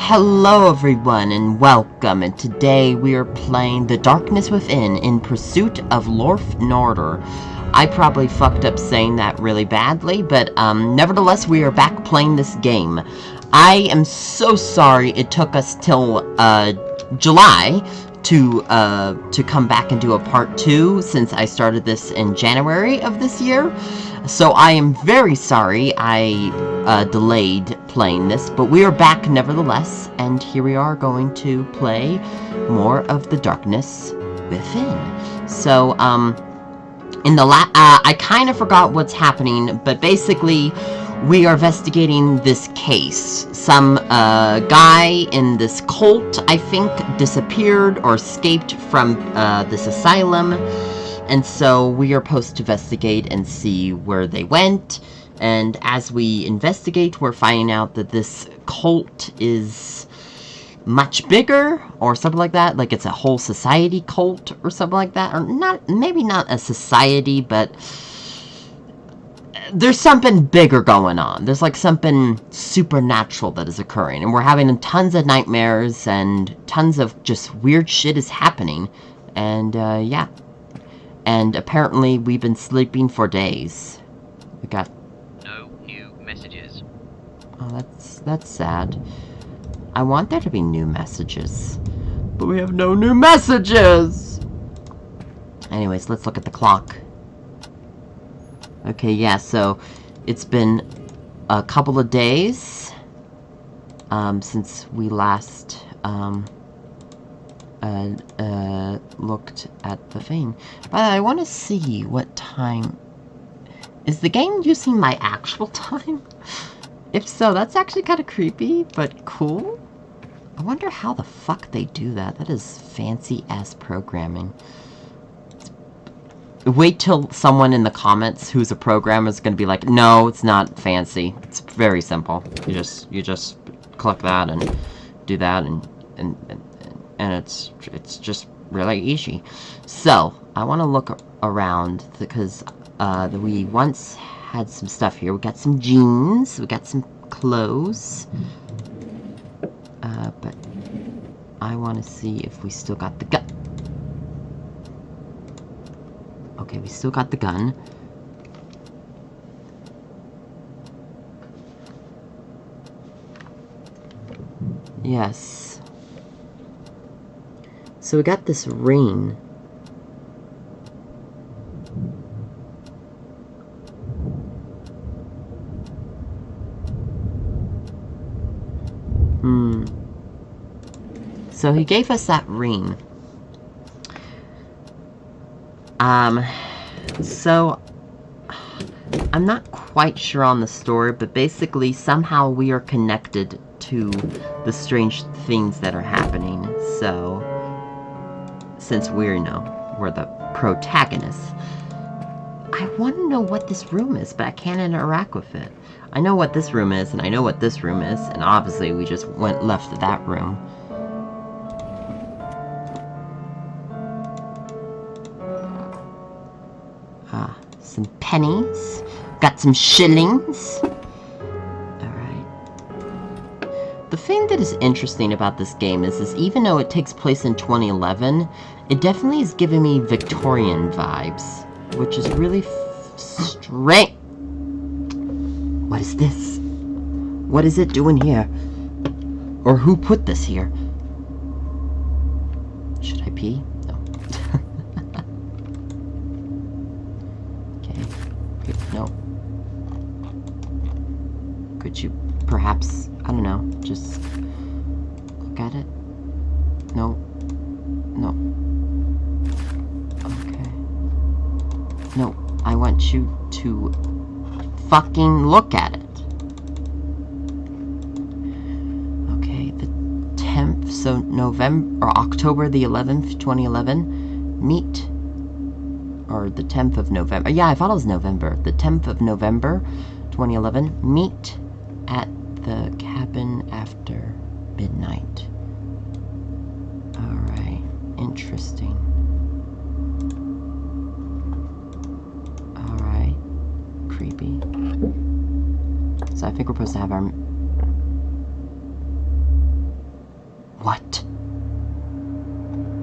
Hello everyone and welcome, and today we are playing The Darkness Within in Pursuit of Loath Nolder. I probably fucked up saying that really badly, but nevertheless we are back playing this game. I am so sorry it took us till July to come back and do a part 2 since I started this in January of this year. So I am very sorry I delayed playing this, but we are back nevertheless, and here we are going to play more of The Darkness Within. So, in the I kind of forgot what's happening, but basically, we are investigating this case. Some guy in this cult, I think, disappeared or escaped from this asylum. And so we are supposed to investigate and see where they went. And as we investigate, we're finding out that this cult is much bigger or something like that. Like it's a whole society cult or something like that. Or not, maybe not a society, but there's something bigger going on. There's like something supernatural that is occurring. And we're having tons of nightmares and tons of just weird shit is happening. And yeah. And apparently we've been sleeping for days. We got no new messages. Oh, that's sad. I want there to be new messages. But we have no new messages! Anyways, let's look at the clock. Okay, yeah, so it's been a couple of days since we last looked at the thing. But I want to see what time... Is the game using my actual time? If so, that's actually kind of creepy, but cool. I wonder how the fuck they do that. That is fancy-ass programming. Wait till someone in the comments who's a programmer is going to be like, no, it's not fancy. It's very simple. You just click that and do that and it's just really easy. So I want to look around because we once had some stuff here. We got some jeans, we got some clothes, but I want to see if we still got the gun. Okay, we still got the gun. Yes. So we got this ring. So he gave us that ring. So I'm not quite sure on the story, but basically somehow we are connected to the strange things that are happening. So since we're the protagonists, I want to know what this room is, but I can't interact with it. I know what this room is, and I know what this room is, and obviously we just left that room. Some pennies. Got some shillings. Alright. The thing that is interesting about this game is even though it takes place in 2011, it definitely is giving me Victorian vibes, which is really strange. What is this? What is it doing here? Or who put this here? Should I pee? No. No. Could you perhaps, I don't know, just look at it? No. No. Okay. No, I want you to fucking look at it. Okay, the 10th, so November, or October the 11th, 2011, meet... Or the 10th of November. Yeah, I thought it was November. The 10th of November, 2011. Meet at the cabin after midnight. Alright. Interesting. Alright. Creepy. So I think we're supposed to have our... What?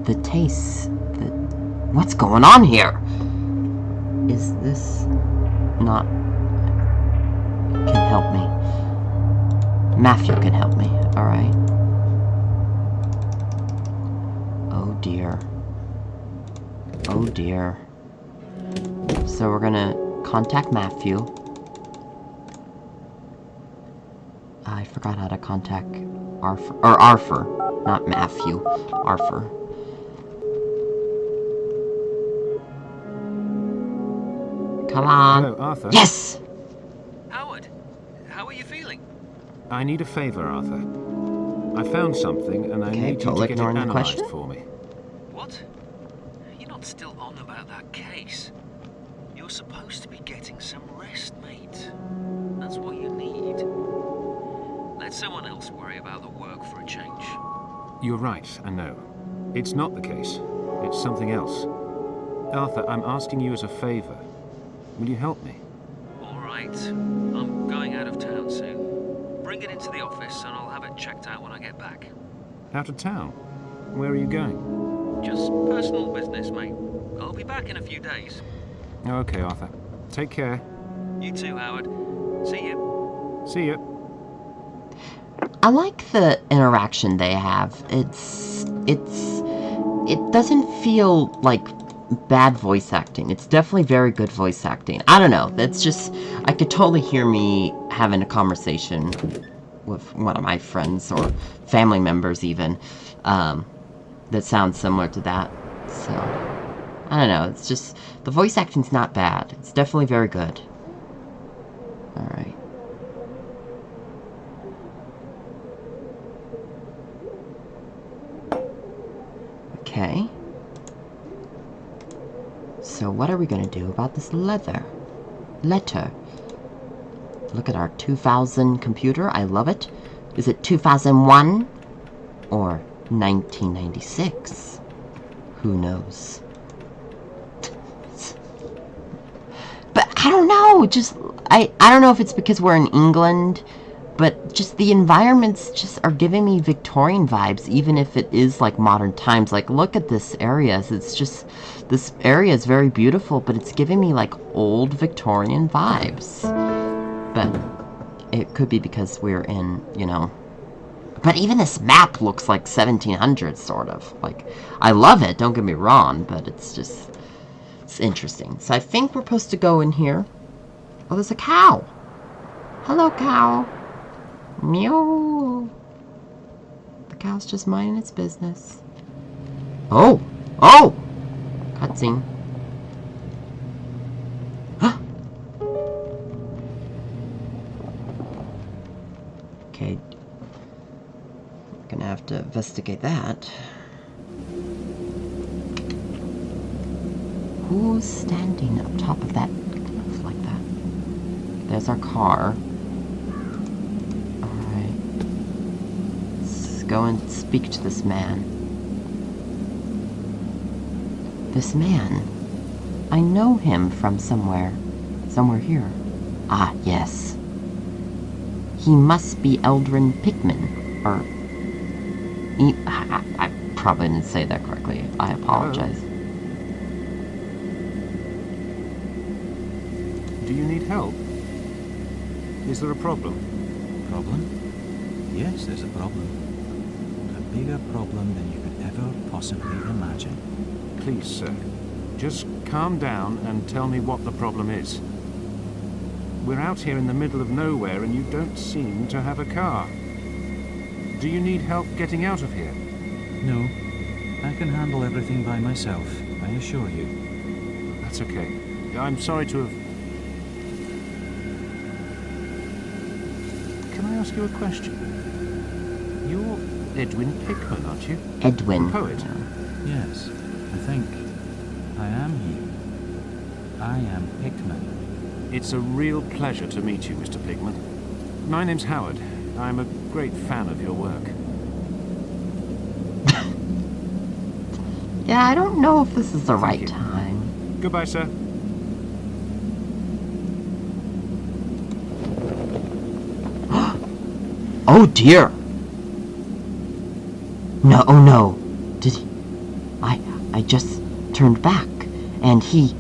The taste. What's going on here? Is this not... Can help me. Matthew can help me, alright. Oh dear. Oh dear. So we're gonna contact Matthew. I forgot how to contact Arthur. Or Arthur. Not Matthew. Arthur. Come on. Hello, Arthur. Yes! Howard, how are you feeling? I need a favor, Arthur. I found something, and I need you to totally get it ignoring the analyzed question. for me. What? You're not still on about that case. You're supposed to be getting some rest, mate. That's what you need. Let someone else worry about the work for a change. You're right, I know. It's not the case. It's something else. Arthur, I'm asking you as a favor. Will you help me? All right. I'm going out of town soon. Bring it into the office and I'll have it checked out when I get back. Out of town? Where are you going? Just personal business, mate. I'll be back in a few days. Okay, Arthur. Take care. You too, Howard. See you. See ya. I like the interaction they have. It doesn't feel like bad voice acting. It's definitely very good voice acting. I don't know. That's just, I could totally hear me having a conversation with one of my friends or family members even, that sounds similar to that. So, I don't know. It's just, the voice acting's not bad. It's definitely very good. Alright. Okay. So what are we gonna do about this letter? Look at our 2000 computer. I love it. Is it 2001 or 1996? Who knows? But I don't know. Just I don't know if it's because we're in England, but just the environments just are giving me Victorian vibes, even if it is like modern times. Like, look at this area. It's just, this area is very beautiful, but it's giving me like old Victorian vibes. But it could be because we're in, you know. But even this map looks like 1700s, sort of. Like, I love it, don't get me wrong, but it's just, it's interesting. So I think we're supposed to go in here. Oh, there's a cow. Hello, cow. Meow. The cow's just minding its business. Oh! Oh! Cutscene. Okay. Gonna have to investigate that. Who's standing up top of that cliff like that? There's our car. Go and speak to this man. This man. I know him from somewhere. Somewhere here. Ah, yes. He must be Eldrin Pickman. Or... I probably didn't say that correctly. I apologize. Do you need help? Is there a problem? Problem? Yes, there's a problem. A bigger problem than you could ever possibly imagine. Please, sir. Just calm down and tell me what the problem is. We're out here in the middle of nowhere and you don't seem to have a car. Do you need help getting out of here? No, I can handle everything by myself, I assure you. That's okay. I'm sorry to have... Can I ask you a question? You're Edwin Pickman, aren't you? Edwin. The poet? Yes, I think. I am he. I am Pickman. It's a real pleasure to meet you, Mr. Pickman. My name's Howard. I'm a great fan of your work. Yeah, I don't know if this is the right time. Goodbye, sir. Oh dear! No, oh no. Did he? I just turned back, and he...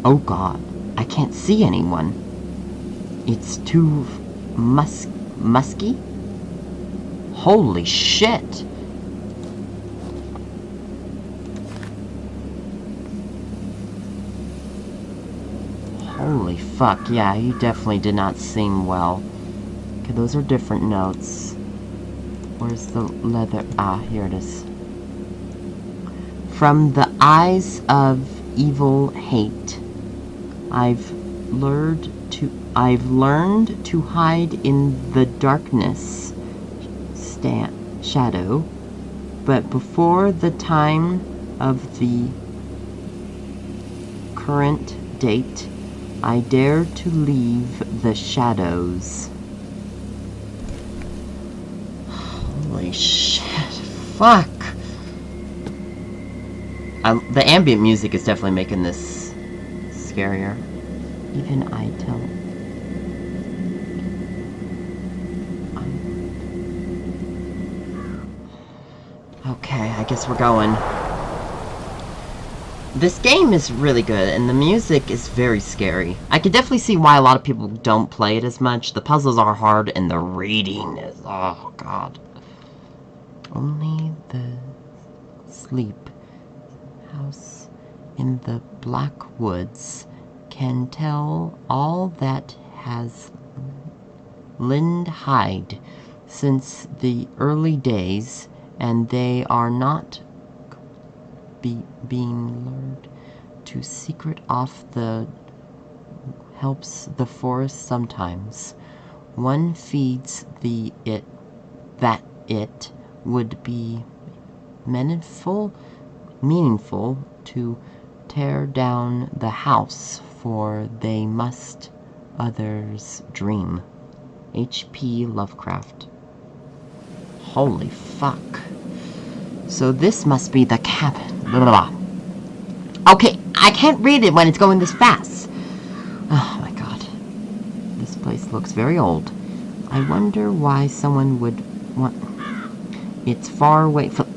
Oh god, I can't see anyone. It's too musky? Holy shit! Holy fuck, yeah, he definitely did not seem well. Okay, those are different notes. Where's the leather? Ah, here it is. From the eyes of evil hate, I've learned to hide in the darkness, shadow, but before the time of the current date, I dare to leave the shadows. Holy shit, fuck. The ambient music is definitely making this scarier. Even I tell... Okay, I guess we're going. This game is really good, and the music is very scary. I could definitely see why a lot of people don't play it as much. The puzzles are hard, and the reading is... Oh, God. Only the sleep house in the black woods can tell all that has lind hide since the early days, and they are not being lured to secret off the helps the forest sometimes. One feeds that it would be meaningful to tear down the house, for they must others dream. HP Lovecraft. Holy fuck. So this must be the cabin. Blah, blah. Okay, I can't read it when it's going this fast. Oh my god. This place looks very old. I wonder why someone would want... It's far away from...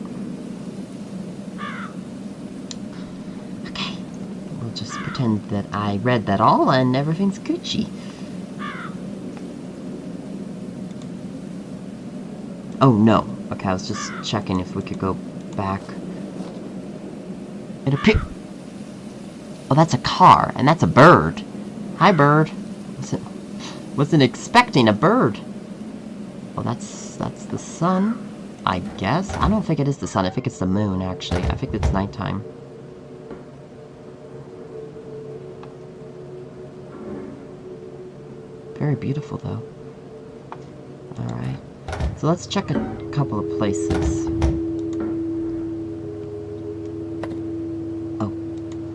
Okay. We'll just pretend that I read that all and everything's Gucci. Oh no. Okay, I was just checking if we could go back. It appears... Oh, that's a car, and that's a bird. Hi, bird. Wasn't expecting a bird. Well, that's the sun, I guess. I don't think it is the sun. I think it's the moon, actually. I think it's nighttime. Very beautiful, though. Alright. So let's check a couple of places. Oh.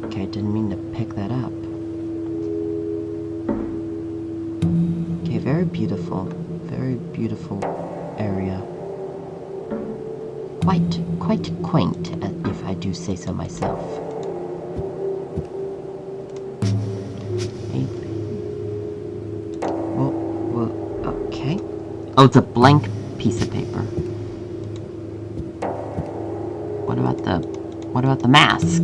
Okay, didn't mean to pick that up. Okay, very beautiful. Very beautiful area. Quite quaint, if I do say so myself. Well, okay. Oh, it's a blank piece of paper. What about the mask?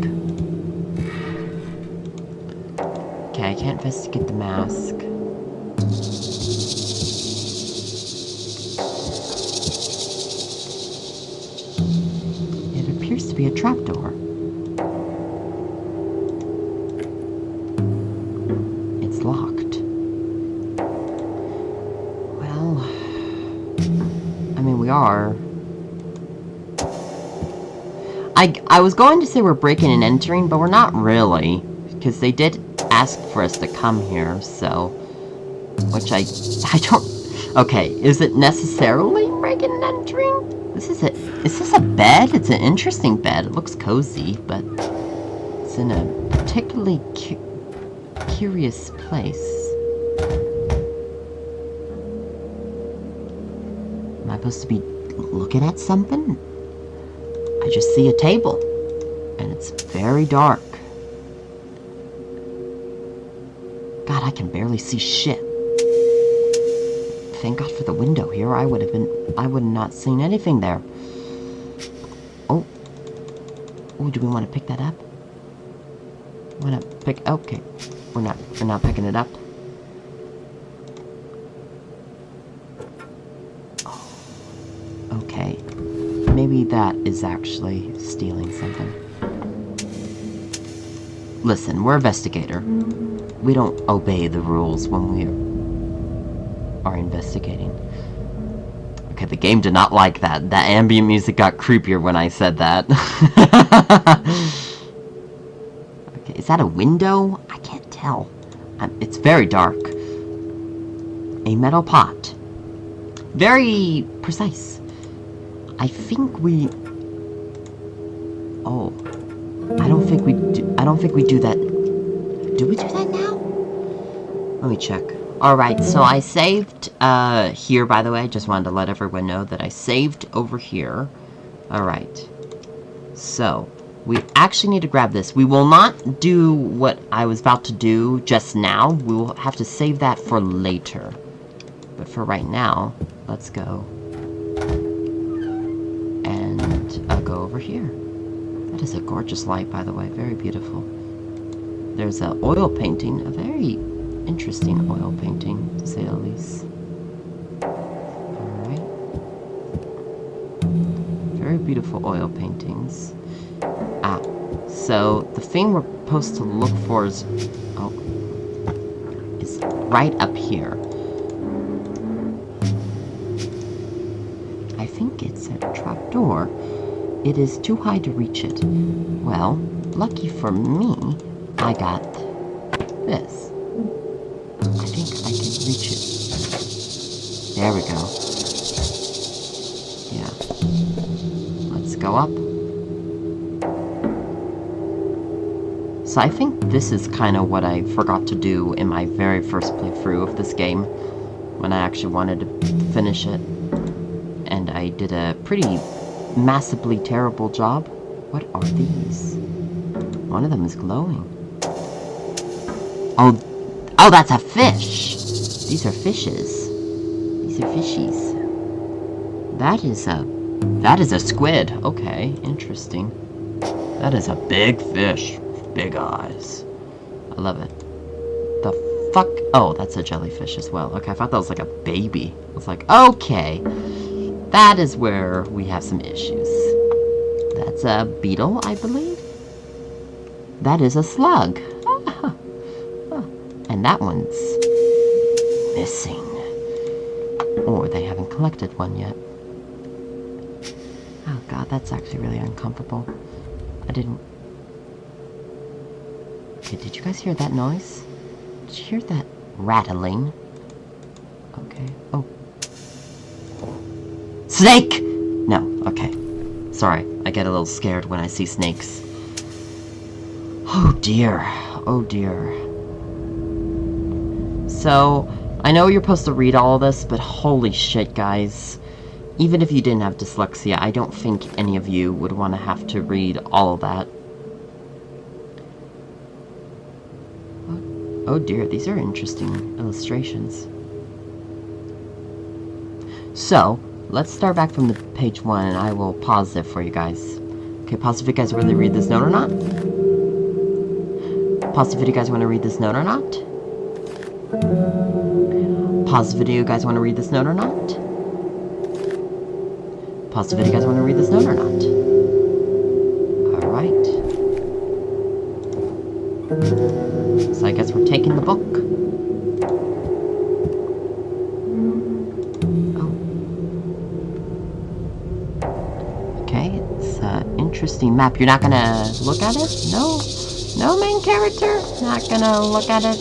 Okay, I can't investigate the mask. It appears to be a trapdoor. It's locked. Well, I mean, we are. I was going to say we're breaking and entering, but we're not really, because they did ask for us to come here, so... Which I don't... Okay, is it necessarily breaking and entering? Is this a bed? It's an interesting bed. It looks cozy, but... It's in a particularly curious place. Am I supposed to be looking at something? I just see a table, and it's very dark. God, I can barely see shit. thank God for the window here. I would have not seen anything there. Oh. Oh, do we want to pick that up? Want to pick? Okay. We're not picking it up. Oh. Okay. Maybe that is actually stealing something. Listen, we're investigator. We don't obey the rules when we are investigating. Okay, the game did not like that. That ambient music got creepier when I said that. Okay, is that a window? I can't tell. It's very dark. A metal pot. Very precise. I think we... Oh. I don't think we do that. Do we do that now? Let me check. Alright, so I saved here, by the way. I just wanted to let everyone know that I saved over here. Alright. So, we actually need to grab this. We will not do what I was about to do just now. We will have to save that for later. But for right now, let's go. And I'll go over here. That is a gorgeous light, by the way. Very beautiful. There's an oil painting. A very interesting oil painting, to say the least. Alright. Very beautiful oil paintings. Ah. So, the thing we're supposed to look for is... Oh. Is right up here. I think it's a trapdoor. It is too high to reach it. Well, lucky for me, I got this. I think I can reach it. There we go. Yeah. Let's go up. So I think this is kind of what I forgot to do in my very first playthrough of this game, when I actually wanted to finish it. And I did a pretty massively terrible job. What are these? One of them is glowing. Oh, that's a fish! These are fishes. These are fishies. That is a squid. Okay, interesting. That is a big fish. Big eyes. I love it. The fuck? Oh, that's a jellyfish as well. Okay, I thought that was like a baby. I was like, okay. That is where we have some issues. That's a beetle, I believe. That is a slug. And that one's missing. Or they haven't collected one yet. Oh god, that's actually really uncomfortable. I didn't... Okay, did you guys hear that noise? Did you hear that rattling? Okay. Oh. Snake! No, okay. Sorry, I get a little scared when I see snakes. Oh dear. Oh dear. So, I know you're supposed to read all this, but holy shit, guys. Even if you didn't have dyslexia, I don't think any of you would want to have to read all of that. Oh dear, these are interesting illustrations. So, let's start back from the page 1, and I will pause it for you guys. Okay, pause if you guys really read this note or not. Pause the video, guys want to read this note or not. Pause the video, guys want to read this note or not. Pause the video, guys want to read this note or not. Alright. So I guess we're taking the book. Oh. Okay, it's an interesting map. You're not gonna look at it? No? No, main character? Not gonna look at it?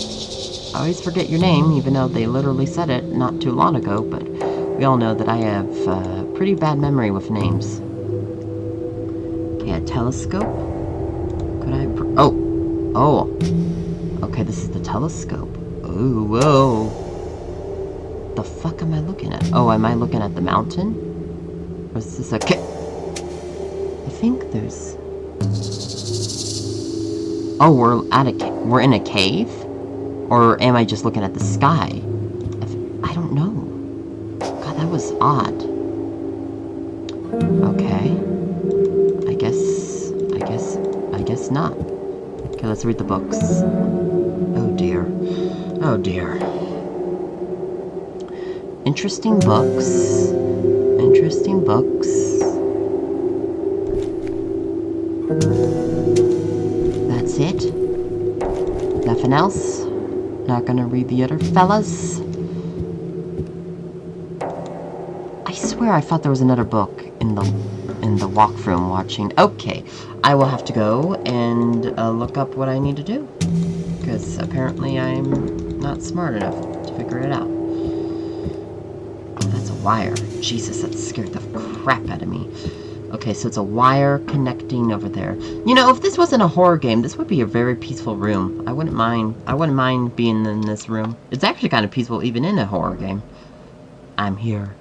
I always forget your name, even though they literally said it not too long ago, but we all know that I have pretty bad memory with names. Okay, a telescope? Could I... Oh! Okay, this is the telescope. Ooh, whoa. The fuck am I looking at? Oh, am I looking at the mountain? Or is this a I think there's... Oh, we're in a cave? Or am I just looking at the sky? I don't know. is odd. Okay. I guess not. Okay, let's read the books. Oh dear. Oh dear. Interesting books. Interesting books. That's it. Nothing else. Not gonna read the other fellas. I swear I thought there was another book in the walkthrough watching. Okay, I will have to go and look up what I need to do, because apparently I'm not smart enough to figure it out. Oh, that's a wire. Jesus, that scared the crap out of me. Okay, so it's a wire connecting over there. You know, if this wasn't a horror game, this would be a very peaceful room. I wouldn't mind being in this room. It's actually kind of peaceful even in a horror game. I'm here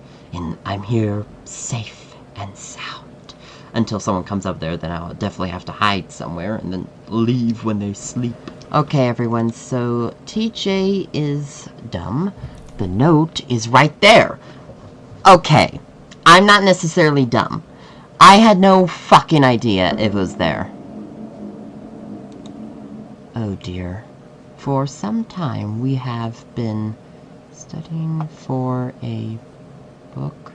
safe and sound. Until someone comes up there, then I'll definitely have to hide somewhere and then leave when they sleep. Okay, everyone, so TJ is dumb. The note is right there. Okay, I'm not necessarily dumb. I had no fucking idea it was there. Oh dear. For some time we have been studying for a book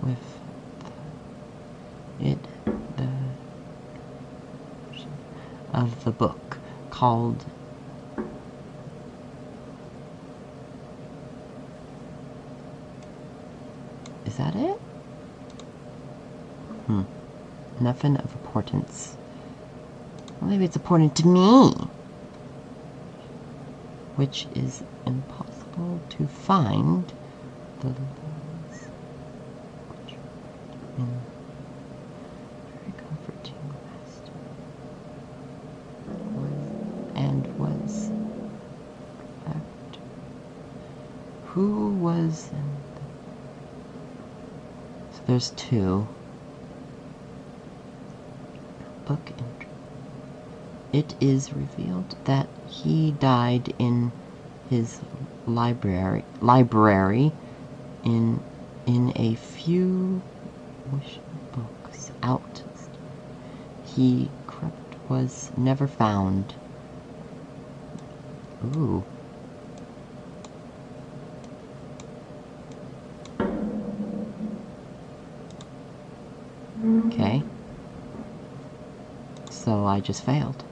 with the book called Is that it? Nothing of importance. Well, maybe it's important to me. Which is impossible to find. The very comforting rest was perfect. Who was in the... So there's two. Book entry. It is revealed that he died in his library in a few books out. He was never found. Ooh. Okay. So I just failed.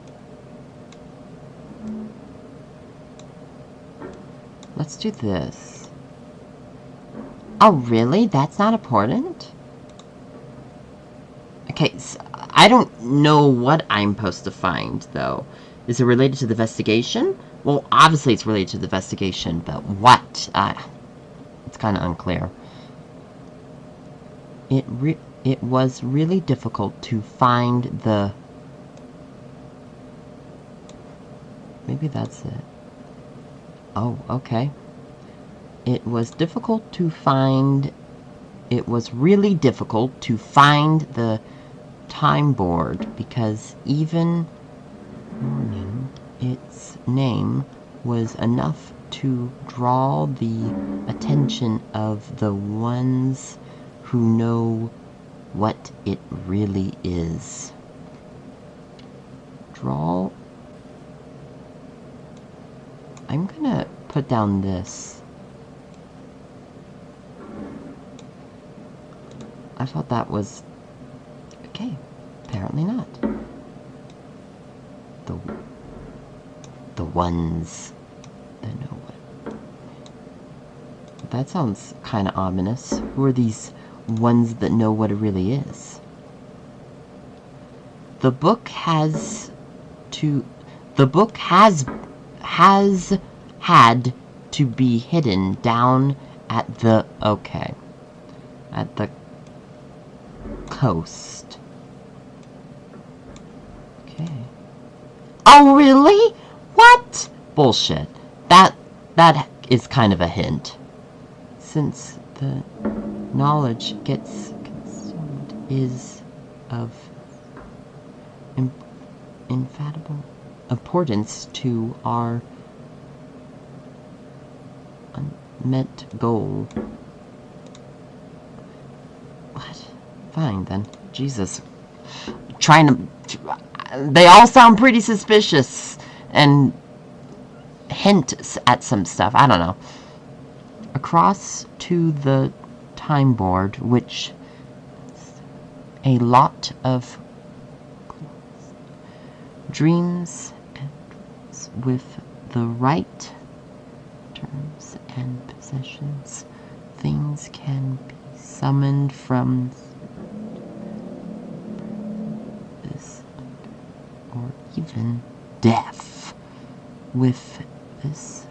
Let's do this. Oh, really? That's not important? Okay, so I don't know what I'm supposed to find, though. Is it related to the investigation? Well, obviously it's related to the investigation, but what? It's kind of unclear. It was really difficult to find the... Maybe that's it. Oh, okay. It was difficult to find... It was really difficult to find the time board because even morning, its name was enough to draw the attention of the ones who know what it really is. I'm gonna put down this. I thought that was... Okay, apparently not. The ones that know what... That sounds kind of ominous. Who are these ones that know what it really is? The book has had to be hidden down at the... Okay. At the coast. Okay. Oh, really? What? Bullshit. That is kind of a hint. Since the knowledge gets consumed is of invaluable importance to our unmet goal. What? Fine, then. Jesus. Trying to... They all sound pretty suspicious. And hint at some stuff. I don't know. Across to the time board, which... A lot of... dreams with the right terms and possessions. Things can be summoned from this or even death. With this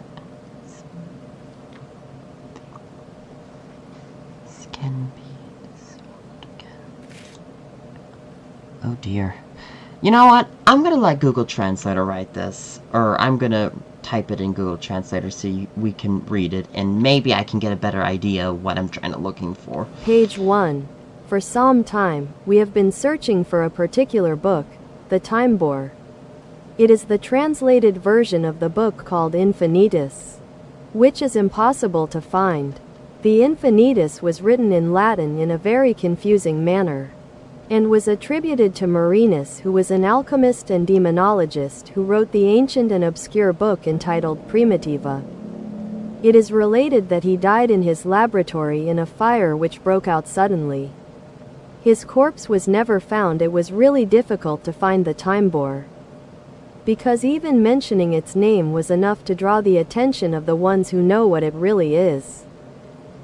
can be solved again. Oh dear. You know what? I'm gonna let Google Translator write this, or I'm gonna type it in Google Translator so we can read it, and maybe I can get a better idea of what I'm looking for. Page 1. For some time, we have been searching for a particular book, the Time Bore. It is the translated version of the book called Infinitus, which is impossible to find. The Infinitus was written in Latin in a very confusing manner, and was attributed to Marinus, who was an alchemist and demonologist who wrote the ancient and obscure book entitled Primitiva. It is related that he died in his laboratory in a fire which broke out suddenly. His corpse was never found. It was really difficult to find the Time Bore, because even mentioning its name was enough to draw the attention of the ones who know what it really is.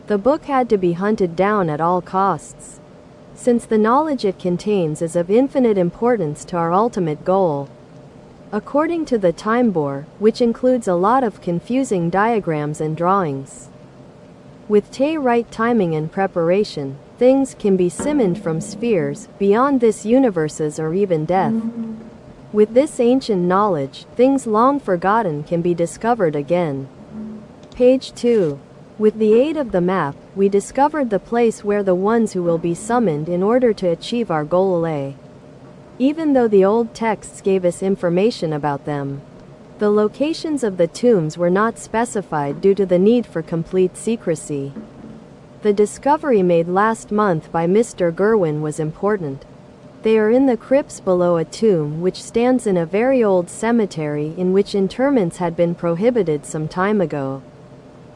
The book had to be hunted down at all costs, since the knowledge it contains is of infinite importance to our ultimate goal. According to the Time Bore, which includes a lot of confusing diagrams and drawings, with right timing and preparation, things can be summoned from spheres, beyond this universes or even death. With this ancient knowledge, things long forgotten can be discovered again. Page 2. With the aid of the map, we discovered the place where the ones who will be summoned in order to achieve our goal lay. Even though the old texts gave us information about them, the locations of the tombs were not specified due to the need for complete secrecy. The discovery made last month by Mr. Gerwin was important. They are in the crypts below a tomb which stands in a very old cemetery in which interments had been prohibited some time ago.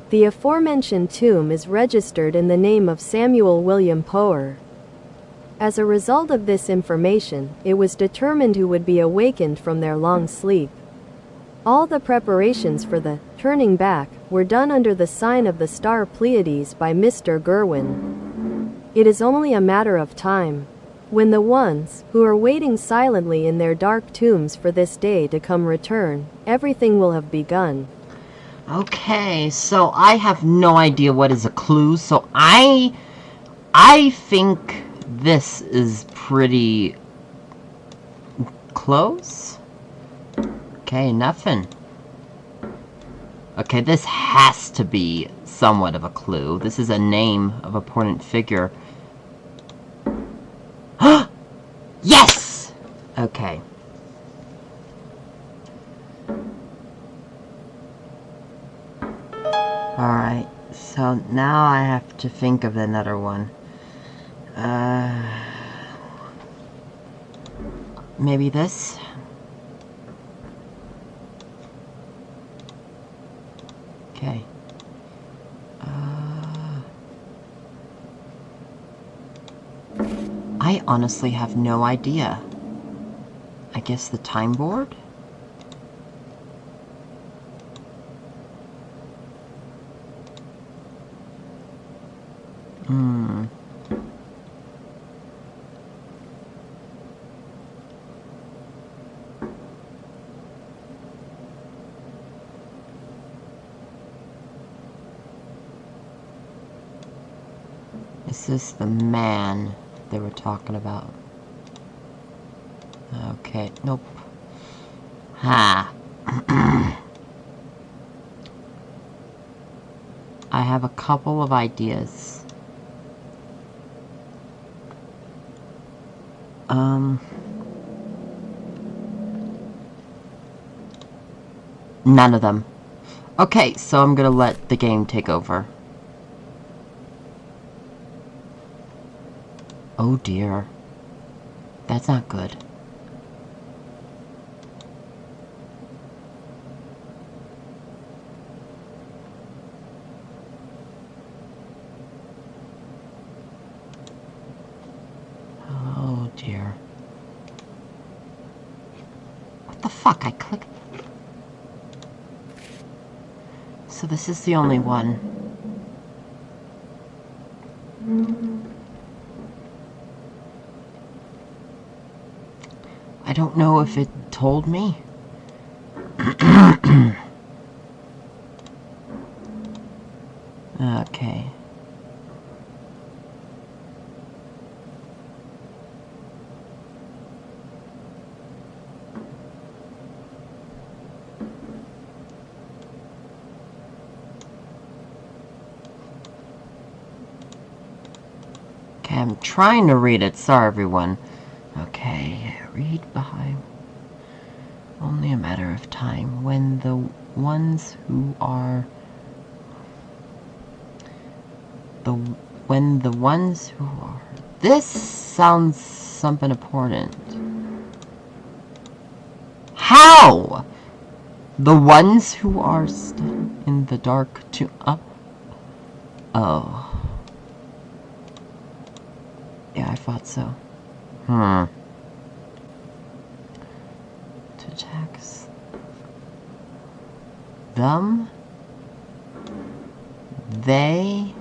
The aforementioned tomb is registered in the name of Samuel William Power. As a result of this information, it was determined who would be awakened from their long sleep. All the preparations for the turning back were done under the sign of the star Pleiades by Mr. Gerwin. It is only a matter of time when the ones who are waiting silently in their dark tombs for this day to come return. Everything will have begun. Okay, so I have no idea what is a clue, so I think this is pretty close. Okay, nothing. Okay, this has to be somewhat of a clue. This is a name of a important figure. Yes! Okay. Alright, so now I have to think of another one. Maybe this? Okay. I honestly have no idea. I guess the time board? Is this the man they were talking about? Okay, nope. Ha. I have a couple of ideas. None of them. Okay, so I'm gonna let the game take over. Oh dear. That's not good. Oh dear. What the fuck? I clicked. So this is the only one. I don't know if it told me. Okay. Okay, I'm trying to read it. Sorry, everyone. Okay, read behind. Only a matter of time when the ones who are when the ones who are. This sounds something important. How? The ones who are still in the dark to oh. Yeah, I thought so. To tax them, they,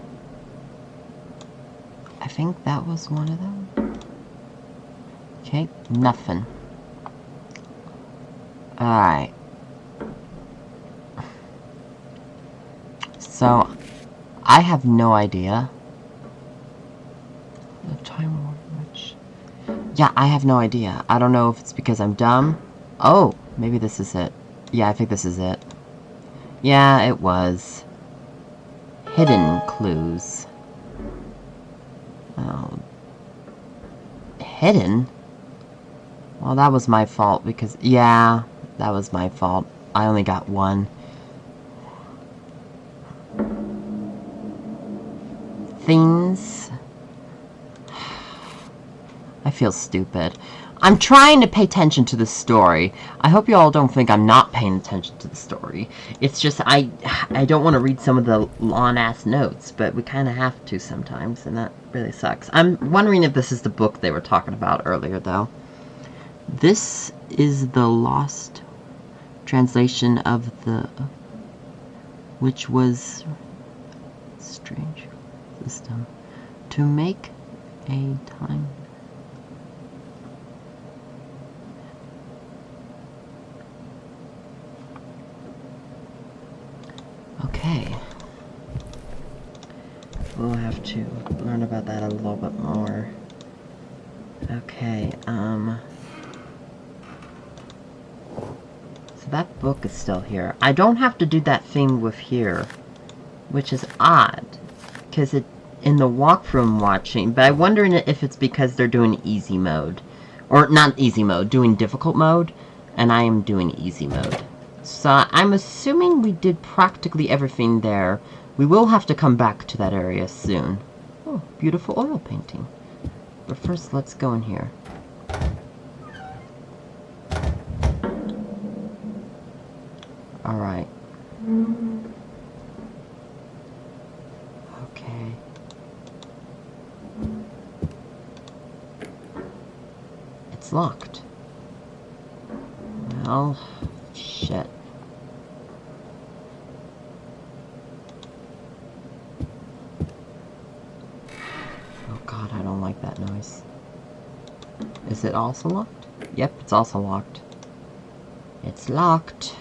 I think that was one of them. Okay, nothing. Alright. So, I have no idea. The time warp, which... Yeah, I have no idea. I don't know if it's because I'm dumb. Oh, maybe this is it. Yeah, I think this is it. Yeah, it was. Hidden clues. Oh. Hidden? Well, that was my fault because... Yeah, that was my fault. I only got one. Things... I feel stupid. I'm trying to pay attention to the story. I hope you all don't think I'm not paying attention to the story. It's just I don't want to read some of the long-ass notes, but we kind of have to sometimes, and that really sucks. I'm wondering if this is the book they were talking about earlier, though. This is the lost translation of the... which was... strange system. To make a time... Okay. We'll have to learn about that a little bit more. Okay, so that book is still here. I don't have to do that thing with here, which is odd, because it in the walkthrough I'm watching, but I'm wondering if it's because they're doing easy mode. Or not easy mode, doing difficult mode, and I am doing easy mode. So I'm assuming we did practically everything there. We will have to come back to that area soon. Oh, beautiful oil painting. But first, let's go in here. Alright. Okay. It's locked. Well, shit. Oh god, I don't like that noise. Is it also locked? Yep, it's also locked. It's locked.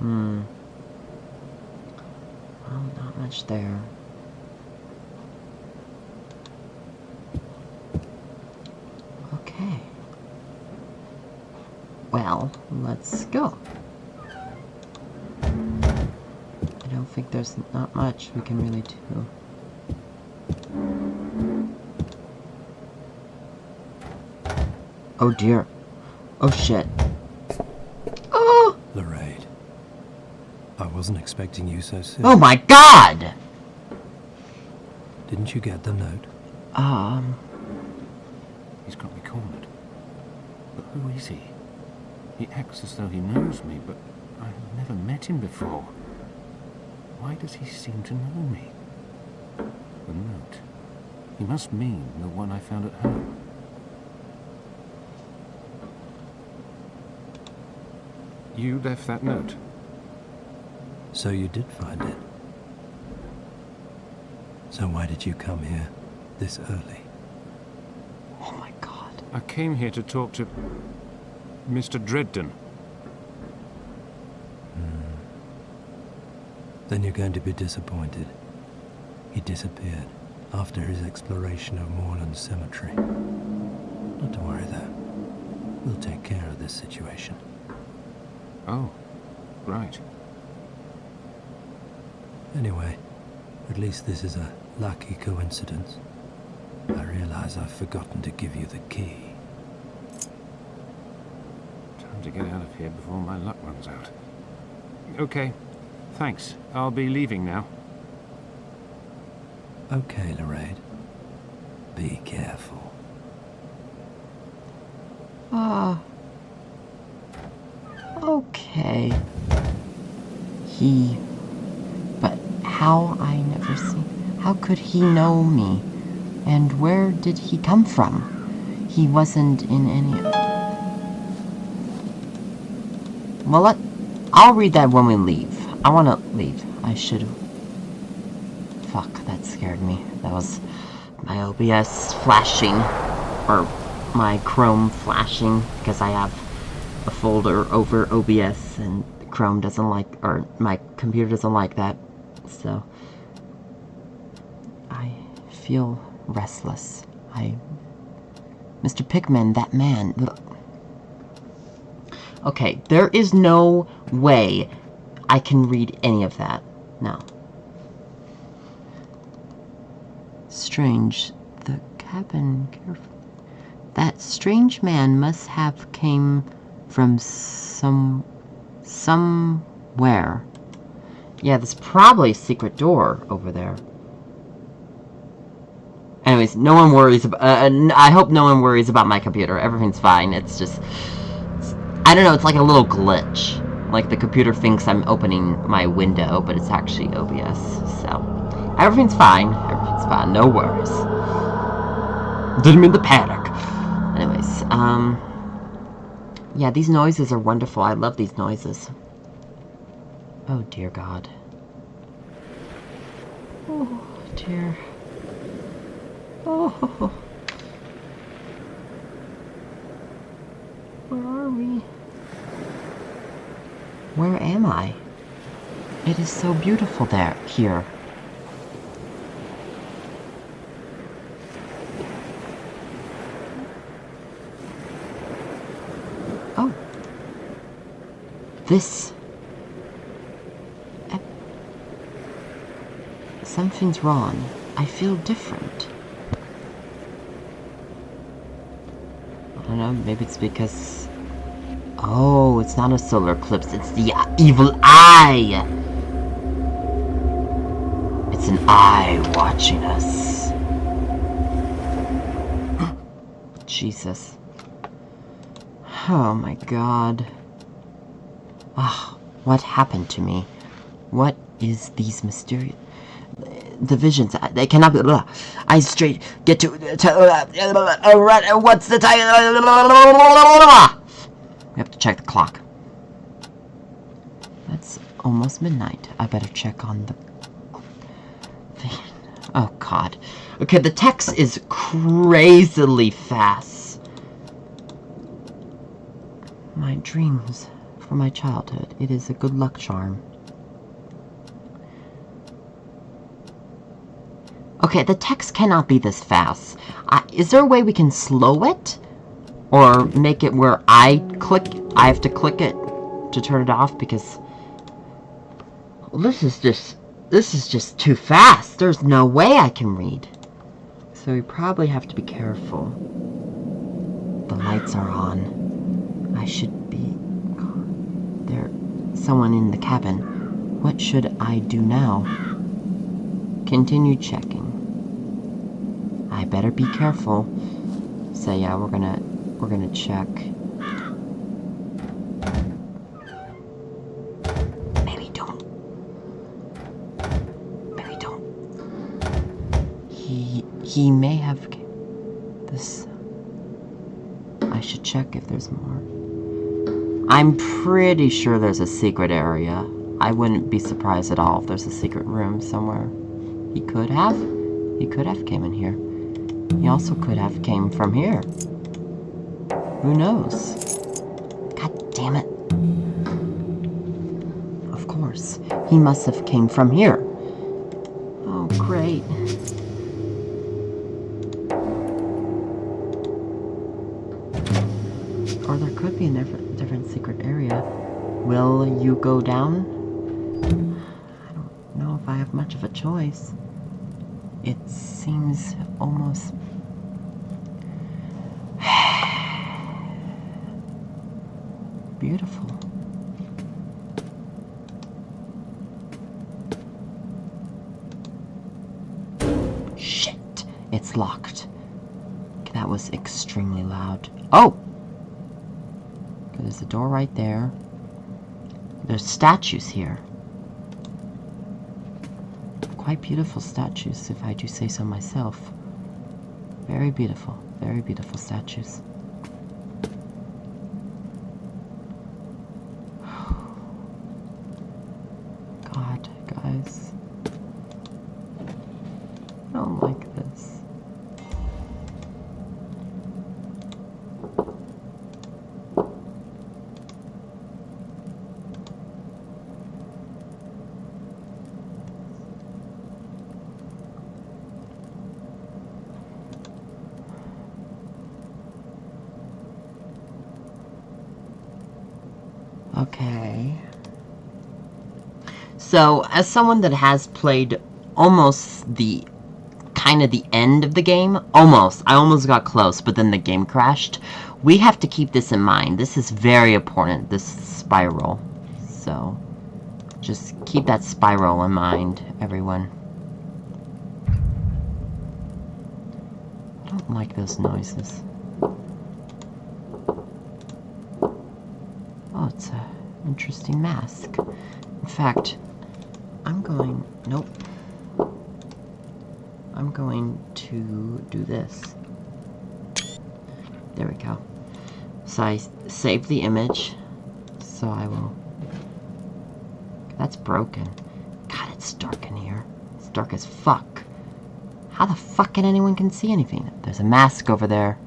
Well, not much there. Okay. Well, let's go. I don't think there's not much we can really do. Oh dear. Oh shit. Oh! Lorraine, I will wasn't expecting you so soon. Oh my god! Didn't you get the note? He's got me cornered. But who is he? He acts as though he knows me, but I've never met him before. Why does he seem to know me? The note. He must mean the one I found at home. You left that note? So you did find it. So why did you come here this early? Oh my god. I came here to talk to Mr. Dredden. Then you're going to be disappointed. He disappeared after his exploration of Moorland Cemetery. Not to worry though. We'll take care of this situation. Oh, right. Anyway, at least this is a lucky coincidence. I realize I've forgotten to give you the key. Time to get out of here before my luck runs out. Okay, thanks. I'll be leaving now. Okay, Lorraine. Be careful. Okay. But how I never see... How could he know me? And where did he come from? He wasn't in any... Well, I'll read that when we leave. I want to leave. I should have... Fuck, that scared me. That was my OBS flashing. Or my Chrome flashing. Because I have a folder over OBS and Chrome doesn't like... Or my computer doesn't like that. So... I feel restless. Mr. Pigman, that man... Okay, there is no way I can read any of that. No. Strange. The cabin... Careful. That strange man must have came from somewhere. Yeah, there's probably a secret door over there. Anyways, no one worries about... I hope no one worries about my computer. Everything's fine. It's just... I don't know, it's like a little glitch. Like the computer thinks I'm opening my window, but it's actually OBS. So, everything's fine. Everything's fine. No worries. Didn't mean to panic. Anyways, yeah, these noises are wonderful. I love these noises. Oh, dear God. Oh, dear. Oh. Where are we? Where am I? It is so beautiful here. Oh. This. Something's wrong. I feel different. I don't know, maybe it's because... Oh, it's not a solar eclipse, it's the evil eye! It's an eye watching us. Jesus. Oh my God. Ah, what happened to me? What is these mysterious... The visions, they cannot be... I straight get to what's the time? We have to check the clock. That's almost midnight. I better check on the... Oh, God. Okay, the text is crazily fast. My dreams from my childhood. It is a good luck charm. Okay, the text cannot be this fast. Is there a way we can slow it? Or make it where I have to click it to turn it off? Because this is just too fast. There's no way I can read. So we probably have to be careful. The lights are on. I should be... There's someone in the cabin. What should I do now? Continue checking. I better be careful. So yeah, we're gonna check. Maybe don't. Maybe don't. He may have this. I should check if there's more. I'm pretty sure there's a secret area. I wouldn't be surprised at all if there's a secret room somewhere. He could have came in here. He also could have came from here. Who knows? God damn it. Of course. He must have came from here. Oh, great. Or there could be a different secret area. Will you go down? I don't know if I have much of a choice. It seems almost... beautiful. Shit! It's locked. That was extremely loud. Oh! There's a door right there. There's statues here. Quite beautiful statues, if I do say so myself. Very beautiful statues. God, guys. I don't like this. Okay. So, as someone that has played almost the kind of the end of the game, I almost got close, but then the game crashed. We have to keep this in mind. This is very important, this spiral. So, just keep that spiral in mind, everyone. I don't like those noises. Oh, it's an interesting mask. In fact, nope. I'm going to do this. There we go. So I saved the image. So I will... That's broken. God, it's dark in here. It's dark as fuck. How the fuck can anyone can see anything? There's a mask over there.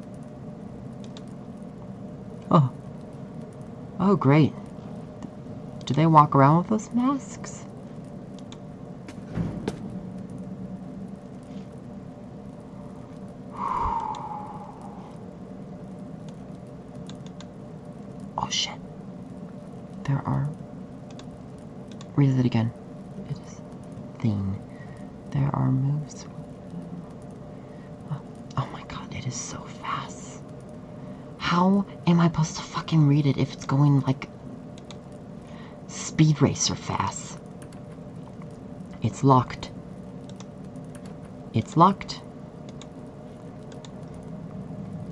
Oh. Oh, great. Do they walk around with those masks? Oh, shit. There are... Read it again. It is theme. There are moves. Oh my god, it is so fast. How am I supposed to fucking read it if it's going like Speed Racer fast? It's locked. It's locked.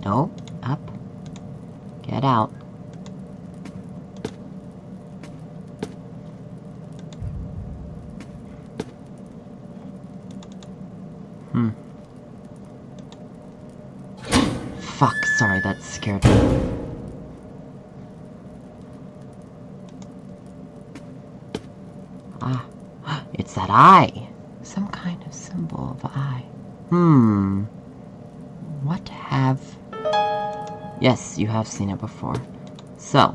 No, up. Get out. Fuck, sorry, that scared me. Ah, it's that eye. Some kind of symbol of eye. What have... Yes, you have seen it before. So,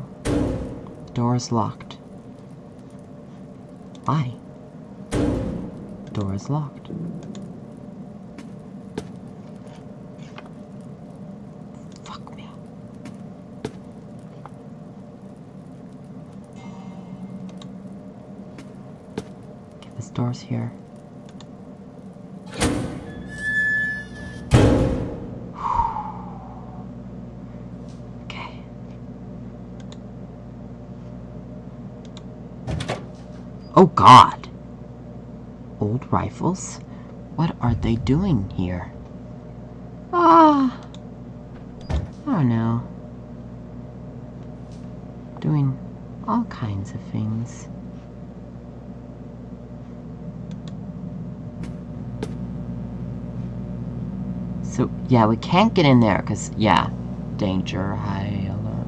door is locked. Why? Door is locked. Fuck me. Okay, this door's here. Oh God! Old rifles? What are they doing here? Ah! I don't know. Doing all kinds of things. So, yeah, we can't get in there because, yeah, danger, high alert.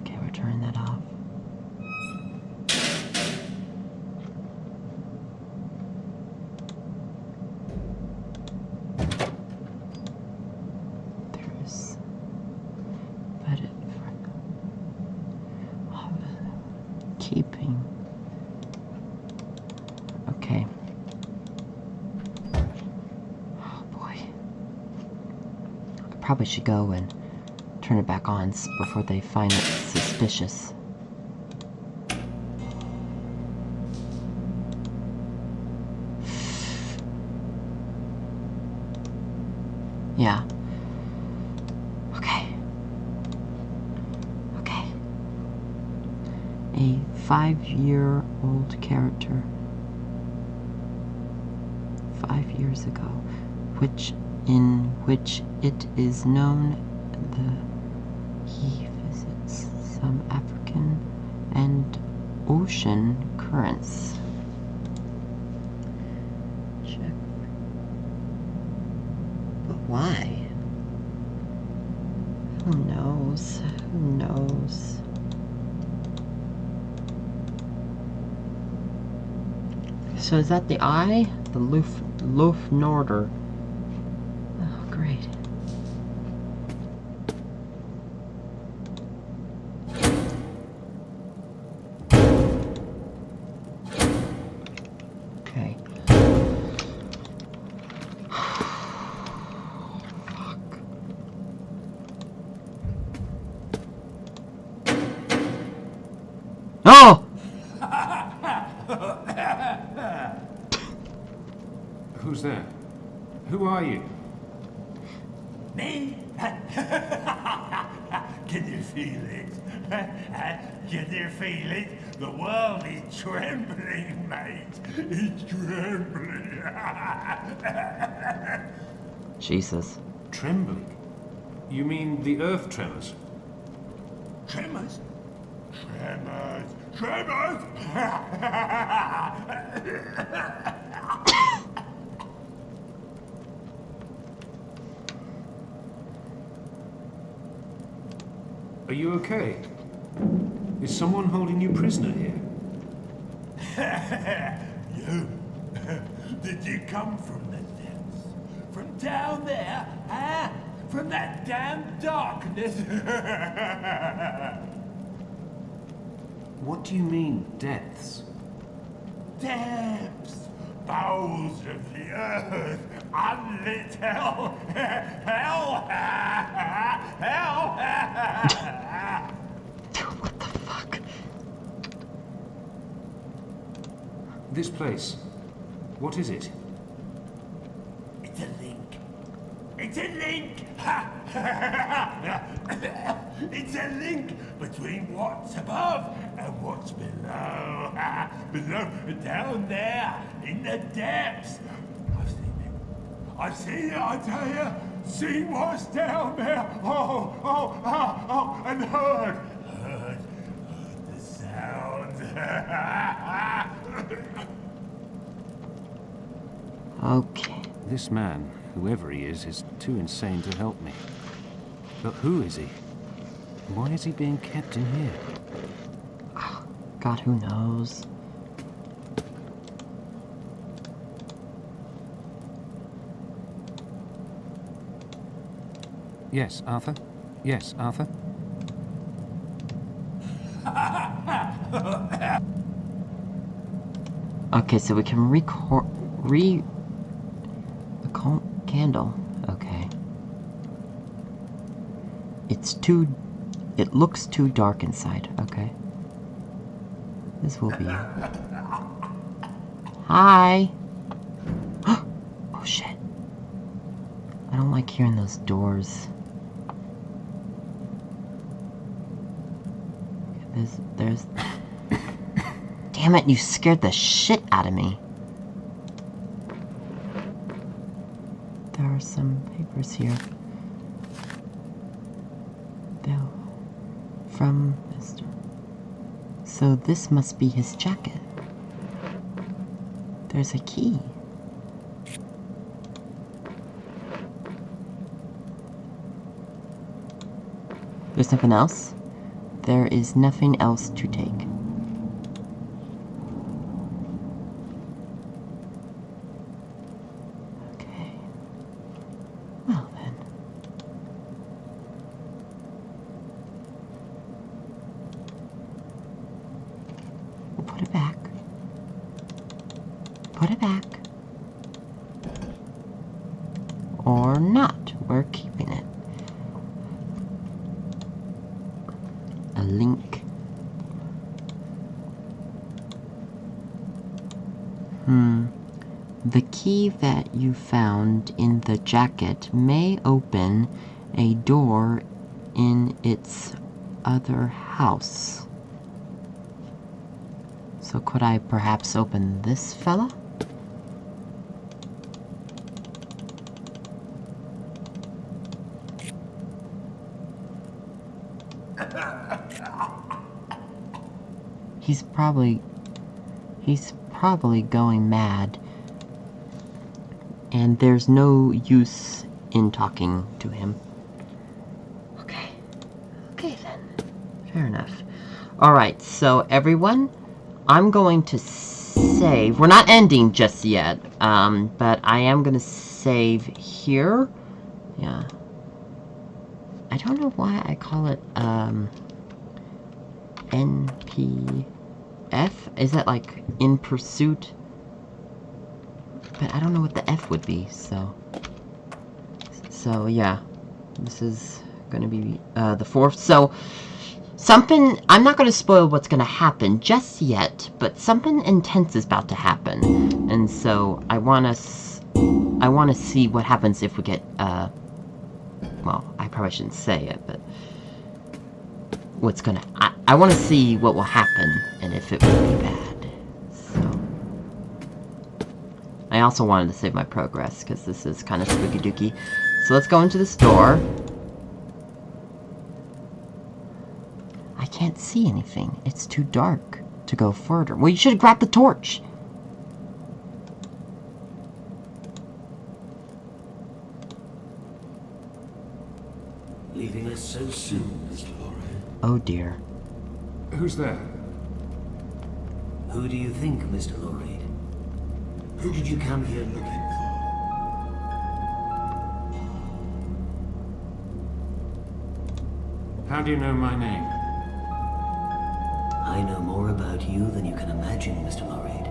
Okay, we're turning that off. There's... But it... Keeping... Okay. Oh boy. I probably should go and turn it back on before they find it suspicious. Yeah. Okay. Okay. A 5-year-old character. 5 years ago, in which it is known he visits some African and ocean currents. Check. But why? Who knows? Who knows? So is that the eye? The Loath Nolder. Oh, great. Okay. Fuck. Oh! Who's there? Who are you? Me? Can you feel it? Can you feel it? The world is trembling, mate. It's trembling. Jesus. Trembling? You mean the earth tremors? Tremors? Tremors? Tremors? Are you okay? Is someone holding you prisoner here? You? Did you come from the depths? From down there? Huh? From that damn darkness? What do you mean, depths? Depths! Bowels of the earth! Unlit hell! Hell! Hell! What the fuck? This place. What is it? It's a link. It's a link! It's a link between what's above and what's below. Below, down there, in the depths. I've seen it. I've seen it, I tell you. Seen what's down there. Oh, and heard the sound. Okay. This man, whoever he is too insane to help me. But who is he? Why is he being kept in here? God, who knows? Yes, Arthur? Yes, Arthur? Okay, so we can candle. Okay. It looks too dark inside. Okay. This will be. Hi. Oh shit. I don't like hearing those doors. There's... Damn it, you scared the shit out of me. There are some papers here. Bill. From Mr. So this must be his jacket. There's a key. There's nothing else? There is nothing else to take. Okay. Well then. We'll put it back. Put it back. Or not. We're keeping it. A link. The key that you found in the jacket may open a door in its other house. So could I perhaps open this fella? He's probably going mad. And there's no use in talking to him. Okay. Okay then. Fair enough. Alright, so everyone, I'm going to save. We're not ending just yet, but I am going to save here. Yeah. I don't know why I call it, NPF? Is that like in pursuit? But I don't know what the F would be, so yeah. This is gonna be, the 4th. So, something, I'm not gonna spoil what's gonna happen just yet, but something intense is about to happen. And so, I wanna see what happens if we get, well, I probably shouldn't say it, but what's gonna, I wanna see what will happen, and if it will be bad. So, I also wanted to save my progress, because this is kind of spooky dooky. So let's go into the store. I can't see anything. It's too dark to go further. Well, you should have grabbed the torch. Leaving us so soon, Mr. Lorre. Oh dear. Who's there? Who do you think, Mr. Lorre? Who did you come here looking for? How do you know my name? I know more about you than you can imagine, Mr. Lorre.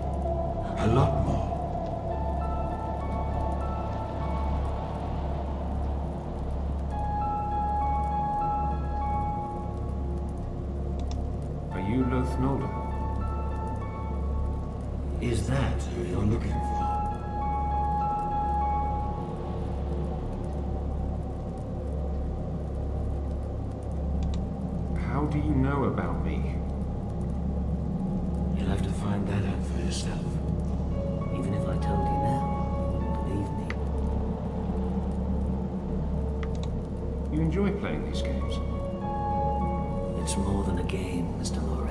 A lot more. Are you Loath Nolder? Is that who you're looking for? How do you know about me? You'll have to find that out for yourself. Even if I told you now, you wouldn't believe me. You enjoy playing these games? It's more than a game, Mr. Lorre.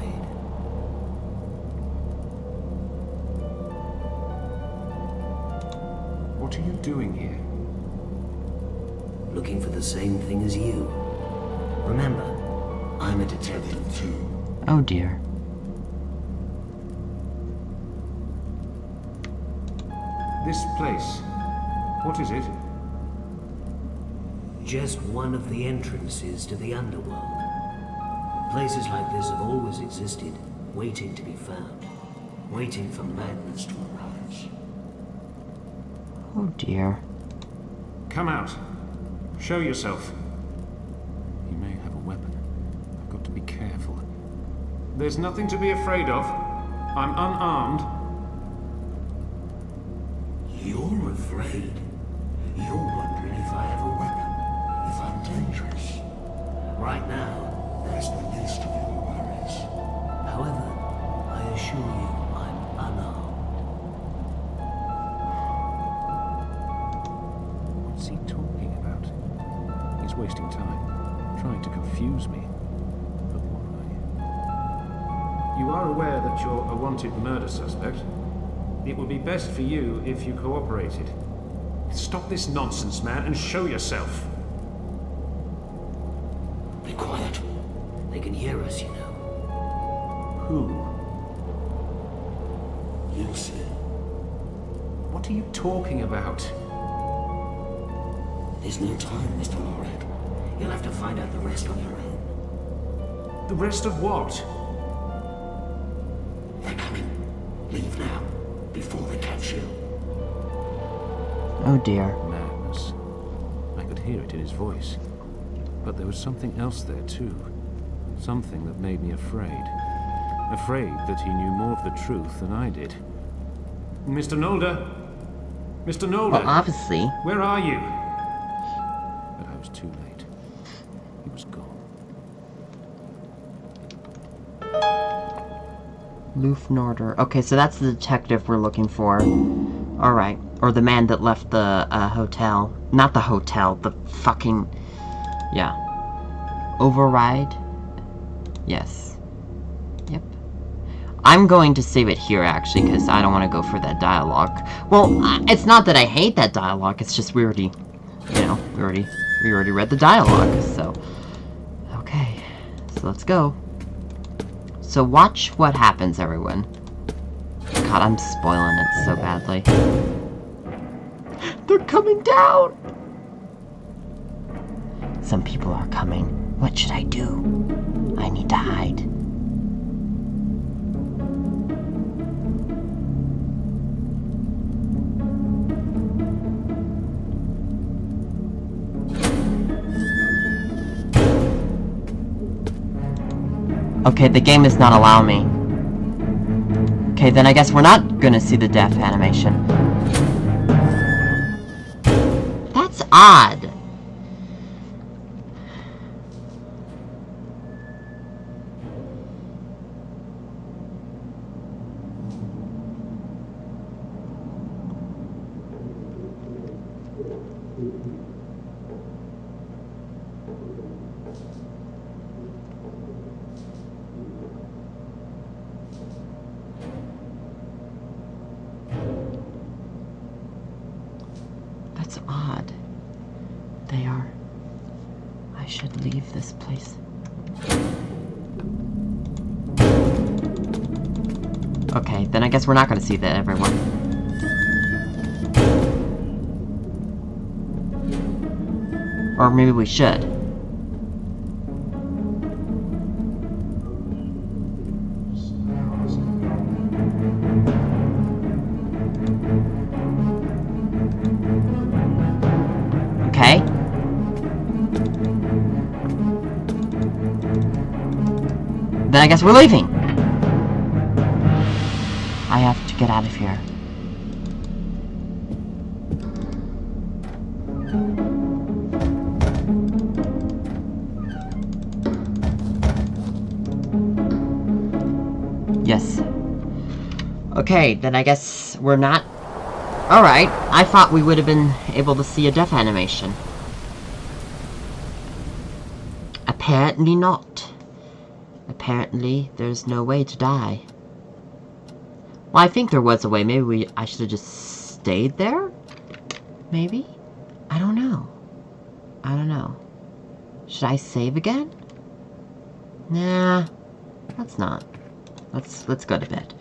What are you doing here? Looking for the same thing as you. Remember, I'm a detective too. Oh dear. This place, what is it? Just one of the entrances to the underworld. Places like this have always existed, waiting to be found. Waiting for madness to arise. Oh dear. Come out. Show yourself. You may have a weapon. I've got to be careful. There's nothing to be afraid of. I'm unarmed. You're afraid? You're wondering if I have a weapon, if I'm dangerous. Right now, that's the least of your worries. weapons. However, I assure you I'm unarmed. What's he talking about? He's wasting time, trying to confuse me. But why? You are aware that you're a wanted murder suspect? It would be best for you if you cooperated. Stop this nonsense, man, and show yourself. Be quiet. They can hear us, you know. Who? You'll see. What are you talking about? There's no time, Mr. Morad. You'll have to find out the rest on your own. The rest of what? They're coming. Leave now, before they catch you. Oh dear. Madness. I could hear it in his voice. But there was something else there too. Something that made me afraid. Afraid that he knew more of the truth than I did. Mr. Nolder! Mr. Nolder! Well, obviously. Where are you? But I was too late. He was gone. Loath Nolder. Okay, so that's the detective we're looking for. Alright. Or the man that left the hotel. Not the hotel, the fucking... Yeah. Override? Yes. Yep. I'm going to save it here, actually, because I don't want to go for that dialogue. Well, it's not that I hate that dialogue, it's just we already... You know, we already read the dialogue, so... Okay. So let's go. So watch what happens, everyone. God, I'm spoiling it so badly. They're coming down! Some people are coming. What should I do? I need to hide. Okay, the game does not allow me. Okay, then I guess we're not gonna see the death animation. That's odd. That's odd. They are. I should leave this place. Okay, then I guess we're not gonna see that, everyone. Or maybe we should. Okay. Then I guess we're leaving. I have to get out of here. Yes. Okay, then I guess we're not... Alright, I thought we would have been able to see a death animation. Apparently not. Apparently, there's no way to die. Well, I think there was a way. Maybe I should have just stayed there? Maybe? I don't know. I don't know. Should I save again? Nah. Let's not. Let's go to bed.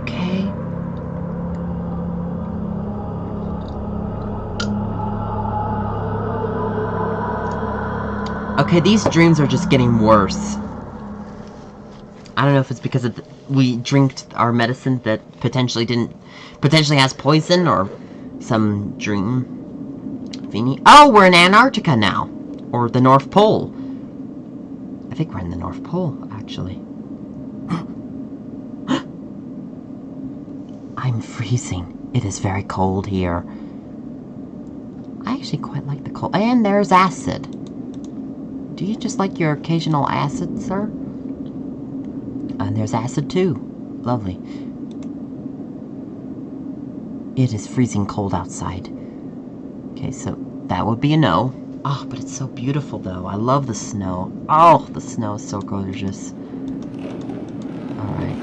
Okay. Okay, these dreams are just getting worse. I don't know if it's because we drank our medicine that potentially has poison, or some dream thingy. Oh, we're in Antarctica now. Or the North Pole. I think we're in the North Pole, actually. I'm freezing. It is very cold here. I actually quite like the cold. And there's acid. Do you just like your occasional acid, sir? And there's acid too. Lovely. It is freezing cold outside. Okay, so that would be a no. Oh, but it's so beautiful though. I love the snow. Oh, the snow is so gorgeous. Alright.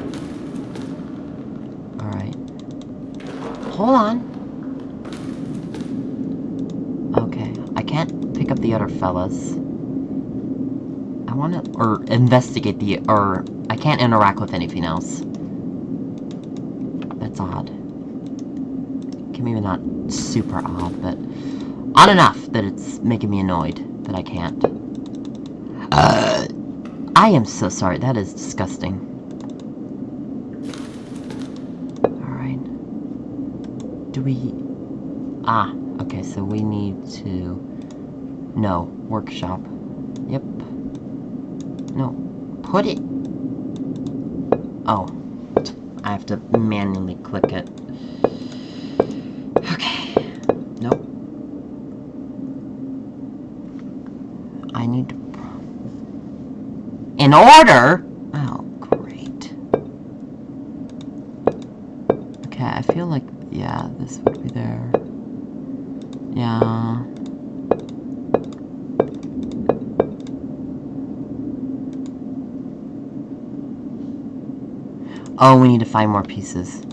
Alright. Hold on. Okay, I can't pick up the other fellas. I want to, or investigate the, or I can't interact with anything else. That's odd. Okay, maybe not super odd, but odd enough that it's making me annoyed that I can't. I am so sorry. That is disgusting. Alright. Do we... Ah, okay, so we need to... No, workshop. Yep. No, put it... Oh. I have to manually click it. Okay. Nope. I need to... In order? Oh, great. Okay, I feel like... Yeah, this would be there. Yeah. Oh, we need to find more pieces.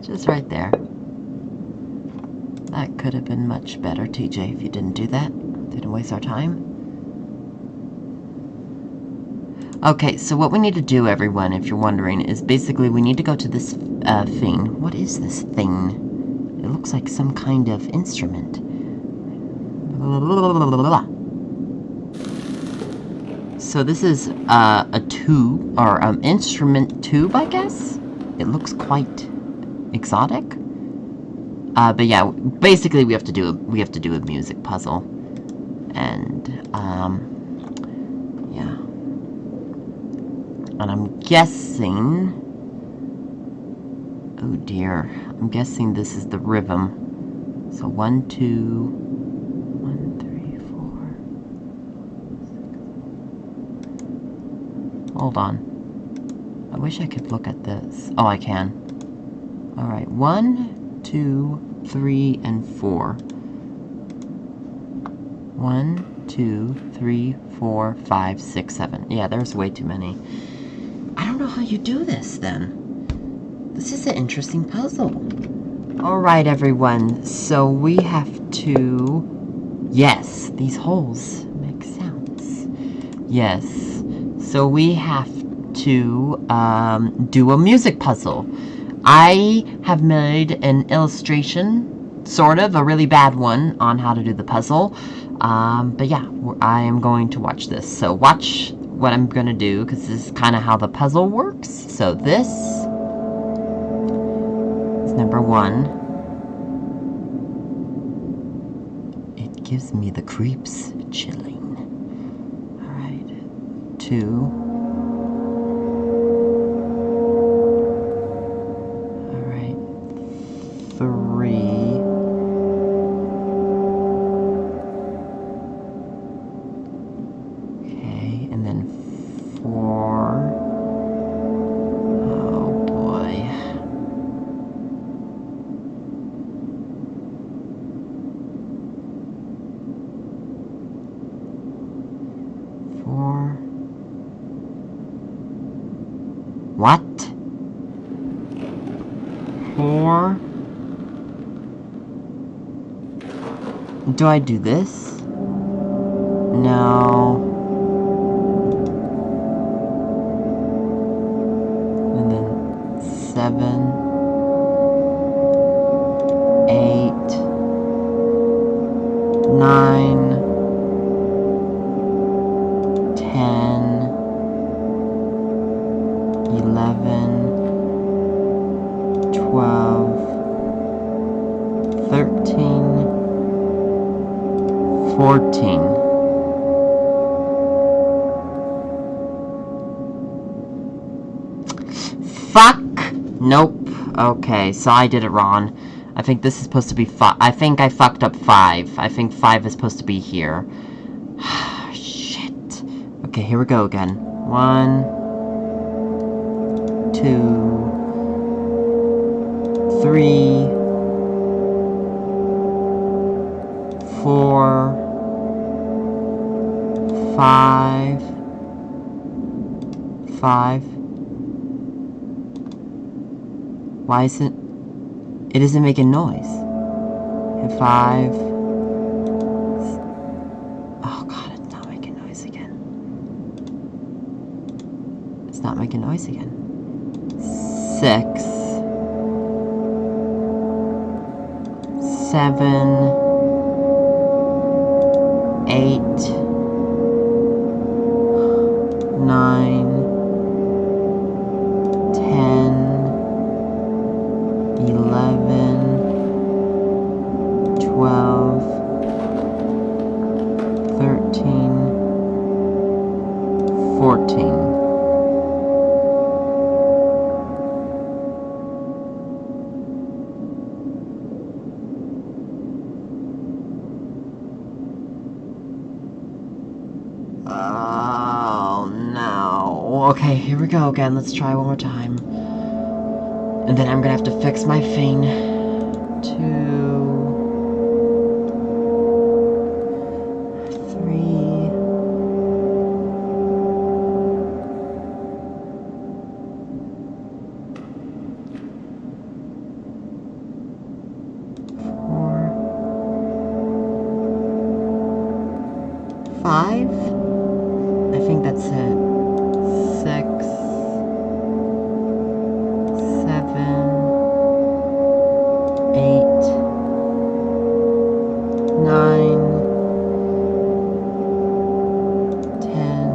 Just right there. That could have been much better, TJ, if you didn't do that. Didn't waste our time. Okay, so what we need to do, everyone, if you're wondering, is basically we need to go to this thing. What is this thing? It looks like some kind of instrument. So this is a tube, or instrument tube, I guess? It looks quite exotic. But yeah, basically we have to do a music puzzle. And yeah. And I'm guessing, oh dear, I'm guessing this is the rhythm. So 1, 2, 1, 3, 4. Hold on. I wish I could look at this. Oh, I can. Alright, 1, 2, 3, and 4. 1, 2, 3, 4, 5, 6, 7. Yeah, there's way too many. I don't know how you do this, then. This is an interesting puzzle. Alright, everyone. So we have to... Yes, these holes make sounds. Yes. So we have to do a music puzzle. I have made an illustration, sort of, a really bad one, on how to do the puzzle. But yeah, I am going to watch this. So watch what I'm going to do, because this is kind of how the puzzle works. So this is number 1. It gives me the creeps. Chilling. Alright. 2. Alright. 3. What? 4? Do I do this? No. And then 7, 8, 9, 10, 11, 12, 13, 14. Nope. Okay, so I did it wrong. I think this is supposed to be 5. I think I fucked up 5. I think 5 is supposed to be here. Shit. Okay, here we go again. 1, 2, 3, 4, 5. 5. Why isn't it isn't making noise? And 5. Oh god, it's not making noise again. It's not making noise again. 6, 7, 8, 9, 10, 11, 12, 13, 14. Oh no. Okay, here we go again. Let's try one more time. And then I'm gonna have to fix my thing. 2, 3. 4, 5. I think that's it. 6, 7, 8, 9, 10,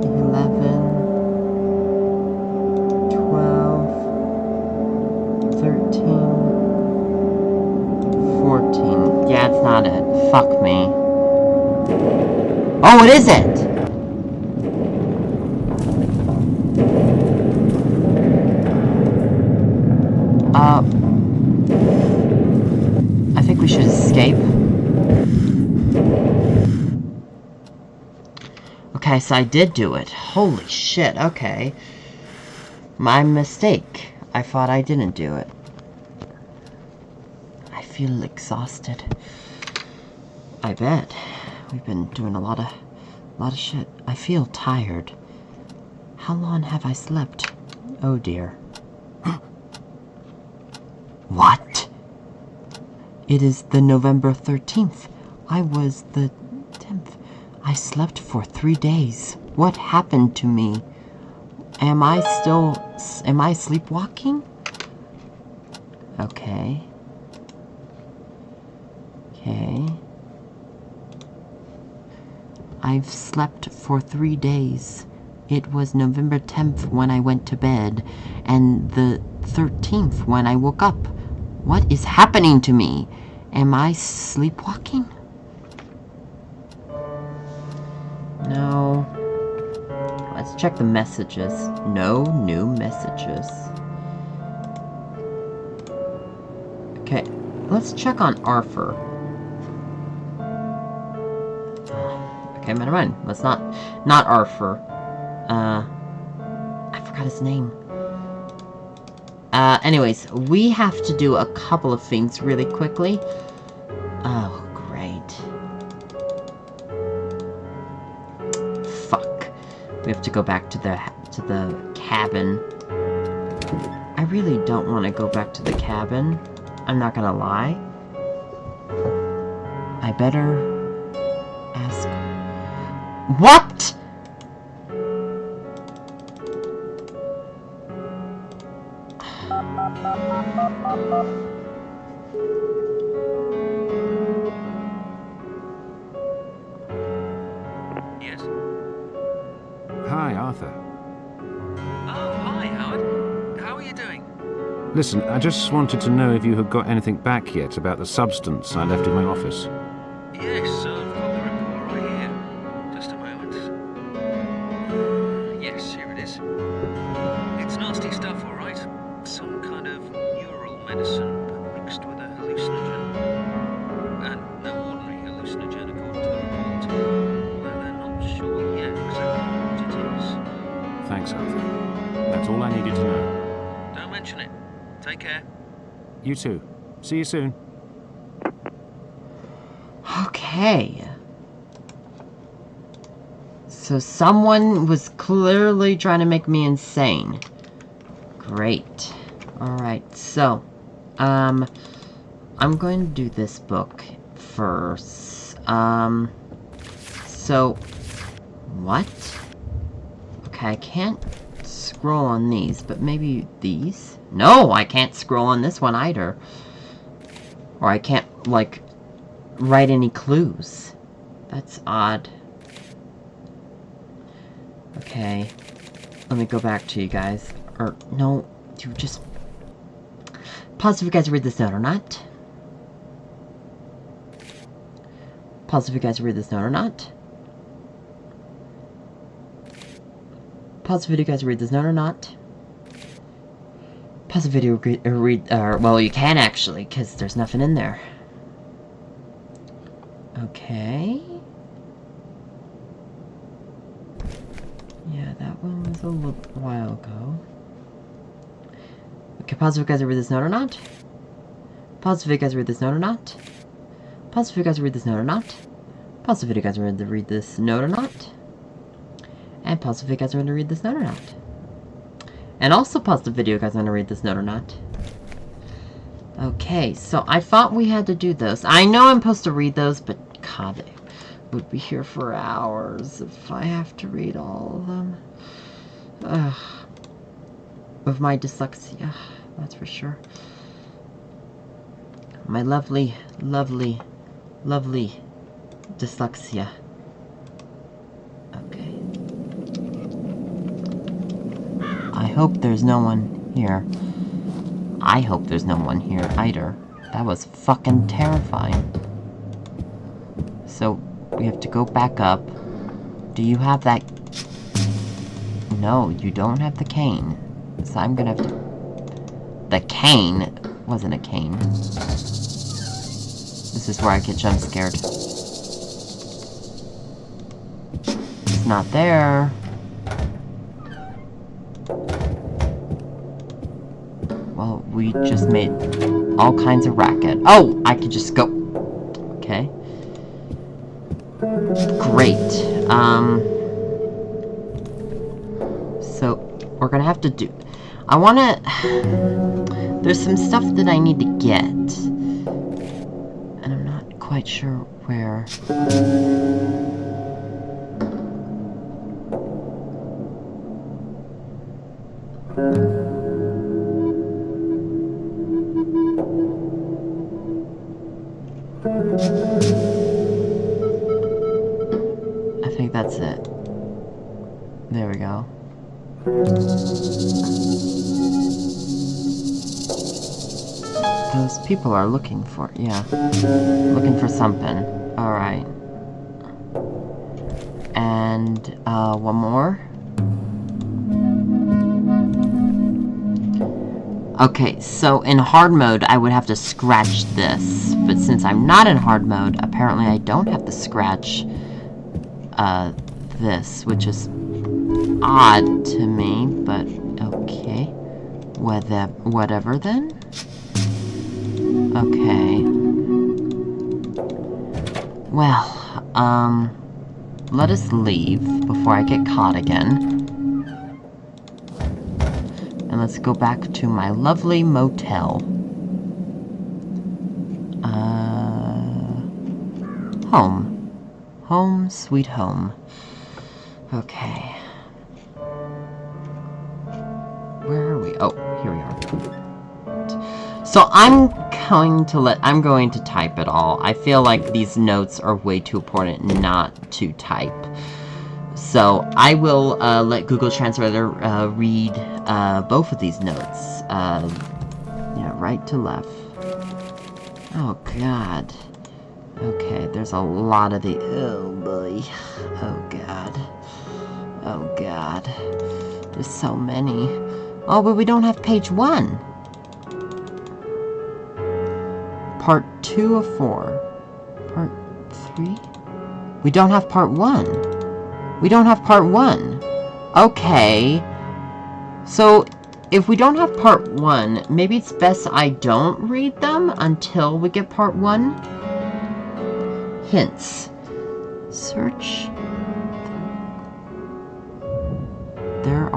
11, 12, 13, 14. Yeah, it's not it. Fuck me. Oh, it is it! I think we should escape. Okay, so I did do it. Holy shit, okay. My mistake. I thought I didn't do it. I feel exhausted. I bet. We've been doing a lot of shit. I feel tired. How long have I slept? Oh dear. What? It is the November 13th. I was the 10th. I slept for 3 days. What happened to me? Am I sleepwalking? Okay. Okay. I've slept for 3 days. It was November 10th when I went to bed, and the 13th when I woke up. What is happening to me? Am I sleepwalking? No. Let's check the messages. No new messages. Okay, let's check on Arthur. Okay, never mind. Let's not Arthur. I forgot his name. Anyways, we have to do a couple of things really quickly. Oh, great. Fuck. We have to go back to the cabin. I really don't want to go back to the cabin. I'm not gonna lie. I better ask... What?! Yes? Hi, Arthur. Oh, hi, Howard. How are you doing? Listen, I just wanted to know if you had got anything back yet about the substance I left in my office. Yes, I've got the report right here. Just a moment. Yes, here it is. It's nasty medicine, but mixed with a hallucinogen. And no ordinary hallucinogen, according to the report. Although they're not sure yet exactly what it is. Thanks, Arthur. That's all I needed to know. Don't mention it. Take care. You too. See you soon. Okay. So someone was clearly trying to make me insane. Great. Alright, so, I'm going to do this book first. So, what? Okay, I can't scroll on these, but maybe these? No, I can't scroll on this one either. Or I can't, like, write any clues. That's odd. Okay, let me go back to you guys. Or, no, you just... Pause if you guys read this note or not. Pause if you guys read this note or not. Pause if you guys read this note or not. Pause the video, well, you can actually, because there's nothing in there. Okay. Yeah, that one was a little while ago. Okay, pause if you guys read this note or not. Pause if you guys read this note or not. Pause if you guys read this note or not. Pause if you guys read this note or not. And pause if you guys want to read this note or not. And also pause the video if you guys want to read this note or not. Okay, so I thought we had to do those. I know I'm supposed to read those, but God, I would be here for hours if I have to read all of them. Ugh. With my dyslexia, that's for sure. My lovely, lovely, lovely dyslexia. Okay. I hope there's no one here. I hope there's no one here either. That was fucking terrifying. So, we have to go back up. Do you have that? No, you don't have the cane. So I'm gonna have to... The cane wasn't a cane. This is where I get jump scared. It's not there. Well, we just made all kinds of racket. Oh, I could just go. Okay. Great. So, we're gonna have to do... I wanna... There's some stuff that I need to get. And I'm not quite sure where. I think that's it. There we go. Those people are looking for, yeah. Looking for something. Alright. And, one more. Okay, so in hard mode, I would have to scratch this. But since I'm not in hard mode, apparently I don't have to scratch, this, which is odd to me, but okay. Whatever then. Okay. Well, let us leave before I get caught again. And let's go back to my lovely motel. Home. Home, sweet home. Okay. Where are we? Oh, here we are. So I'm going to type it all. I feel like these notes are way too important not to type. So I will let Google Translator read both of these notes. Yeah, right to left. Oh God. Okay, there's a lot of the... Oh boy. Oh God. Oh God. There's so many. Oh, but we don't have page 1. part 2 of 4. Part 3? We don't have part 1. We don't have part 1. Okay. So, if we don't have part 1, maybe it's best I don't read them until we get part 1. Hints. Search. There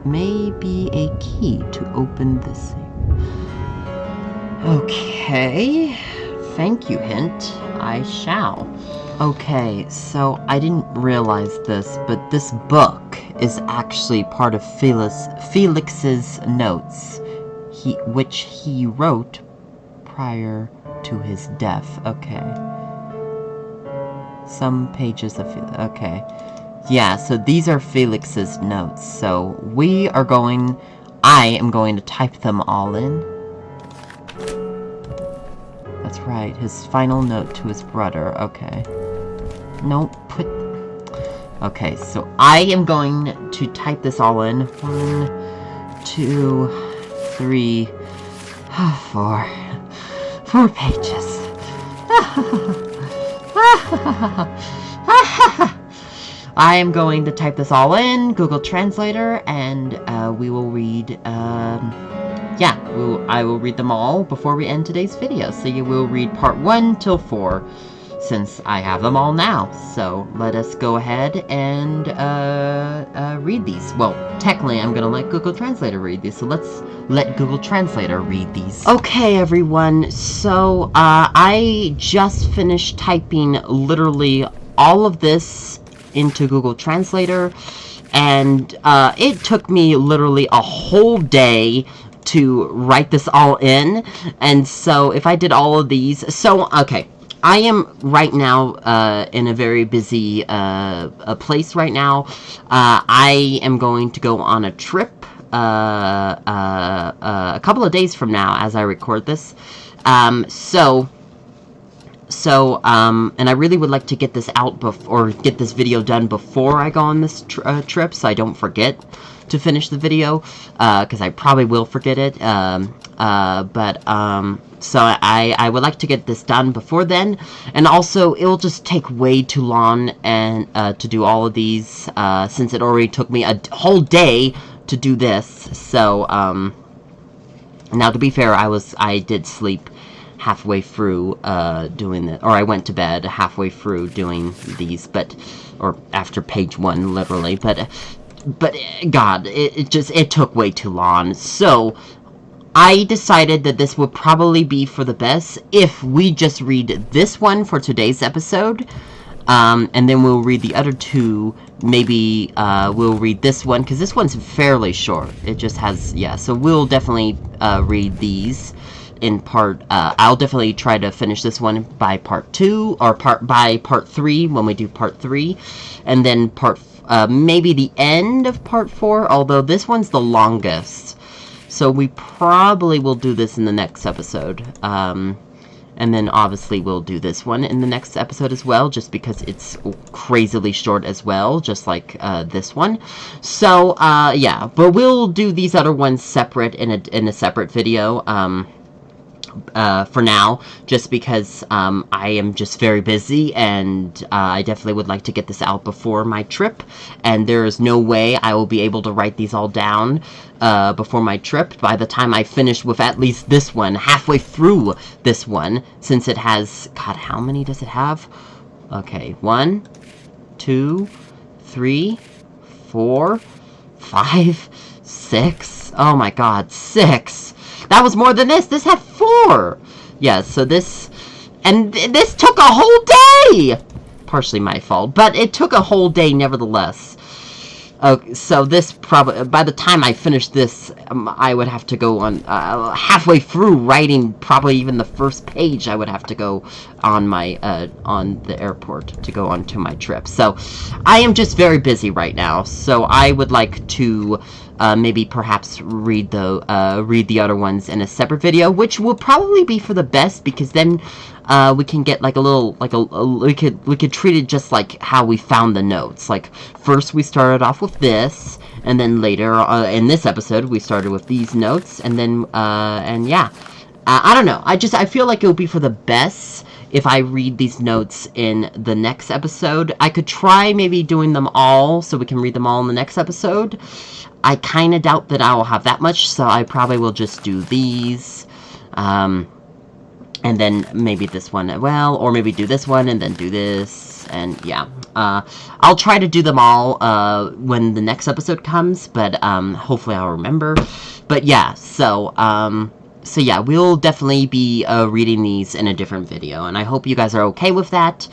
may be a key to open this. Okay. Thank you, hint. I shall. Okay, so I didn't realize this, but this book is actually part of Felix's notes, which he wrote prior to his death. Okay. Some pages of okay. Yeah, so these are Felix's notes. So I am going to type them all in. That's right, his final note to his brother. Okay. Nope, okay, so I am going to type this all in. 1, 2, 3, 4. 4 pages. I am going to type this all in Google Translator, and we will read, I will read them all before we end today's video. So you will read part 1 till 4, since I have them all now. So let us go ahead and read these. Well, technically I'm gonna let Google Translator read these, so let's let Google Translator read these. Okay, everyone, so I just finished typing literally all of this into Google Translator, and it took me literally a whole day to write this all in. And so if I did all of these, so okay, I am right now in a very busy place right now. I am going to go on a trip a couple of days from now as I record this. And I really would like to get this out or get this video done before I go on this trip, so I don't forget to finish the video, because I probably will forget it. So I would like to get this done before then, and also it will just take way too long and to do all of these, since it already took me a whole day to do this. So now, to be fair, I did sleep halfway through doing it, or I went to bed halfway through doing these, or after page 1, literally, but God, it took way too long. So I decided that this would probably be for the best if we just read this one for today's episode, and then we'll read the other 2. Maybe we'll read this one, because this one's fairly short. It just has, yeah, so we'll definitely read these in part. I'll definitely try to finish this one by part 2, or by part 3 when we do part 3, and then maybe the end of part 4, although this one's the longest, so we probably will do this in the next episode. And then obviously we'll do this one in the next episode as well, just because it's crazily short as well, just like this one. So yeah, but we'll do these other ones separate in a separate video. For now, just because I am just very busy, and I definitely would like to get this out before my trip, and there is no way I will be able to write these all down before my trip by the time I finish with at least this one, halfway through this one, since it has, God, how many does it have? Okay, 1, 2, 3, 4, 5, 6, oh my God, 6! That was more than this. This had 4. Yeah, so this took a whole day. Partially my fault, but it took a whole day nevertheless. Okay, so this probably, by the time I finish this, I would have to go on halfway through writing probably even the first page. I would have to go on my on the airport to go on to my trip. So I am just very busy right now. So I would like to maybe perhaps read the other ones in a separate video, which will probably be for the best, because then we can get like a little, we could treat it just like how we found the notes. Like, first we started off with this, and then later in this episode we started with these notes, and then and yeah, I don't know. I feel like it would be for the best if I read these notes in the next episode. I could try maybe doing them all so we can read them all in the next episode. I kind of doubt that I will have that much, so I probably will just do these. And then maybe this one, well, or maybe do this one and then do this, and yeah. I'll try to do them all when the next episode comes, but hopefully I'll remember. But yeah, so yeah, we'll definitely be reading these in a different video, and I hope you guys are okay with that.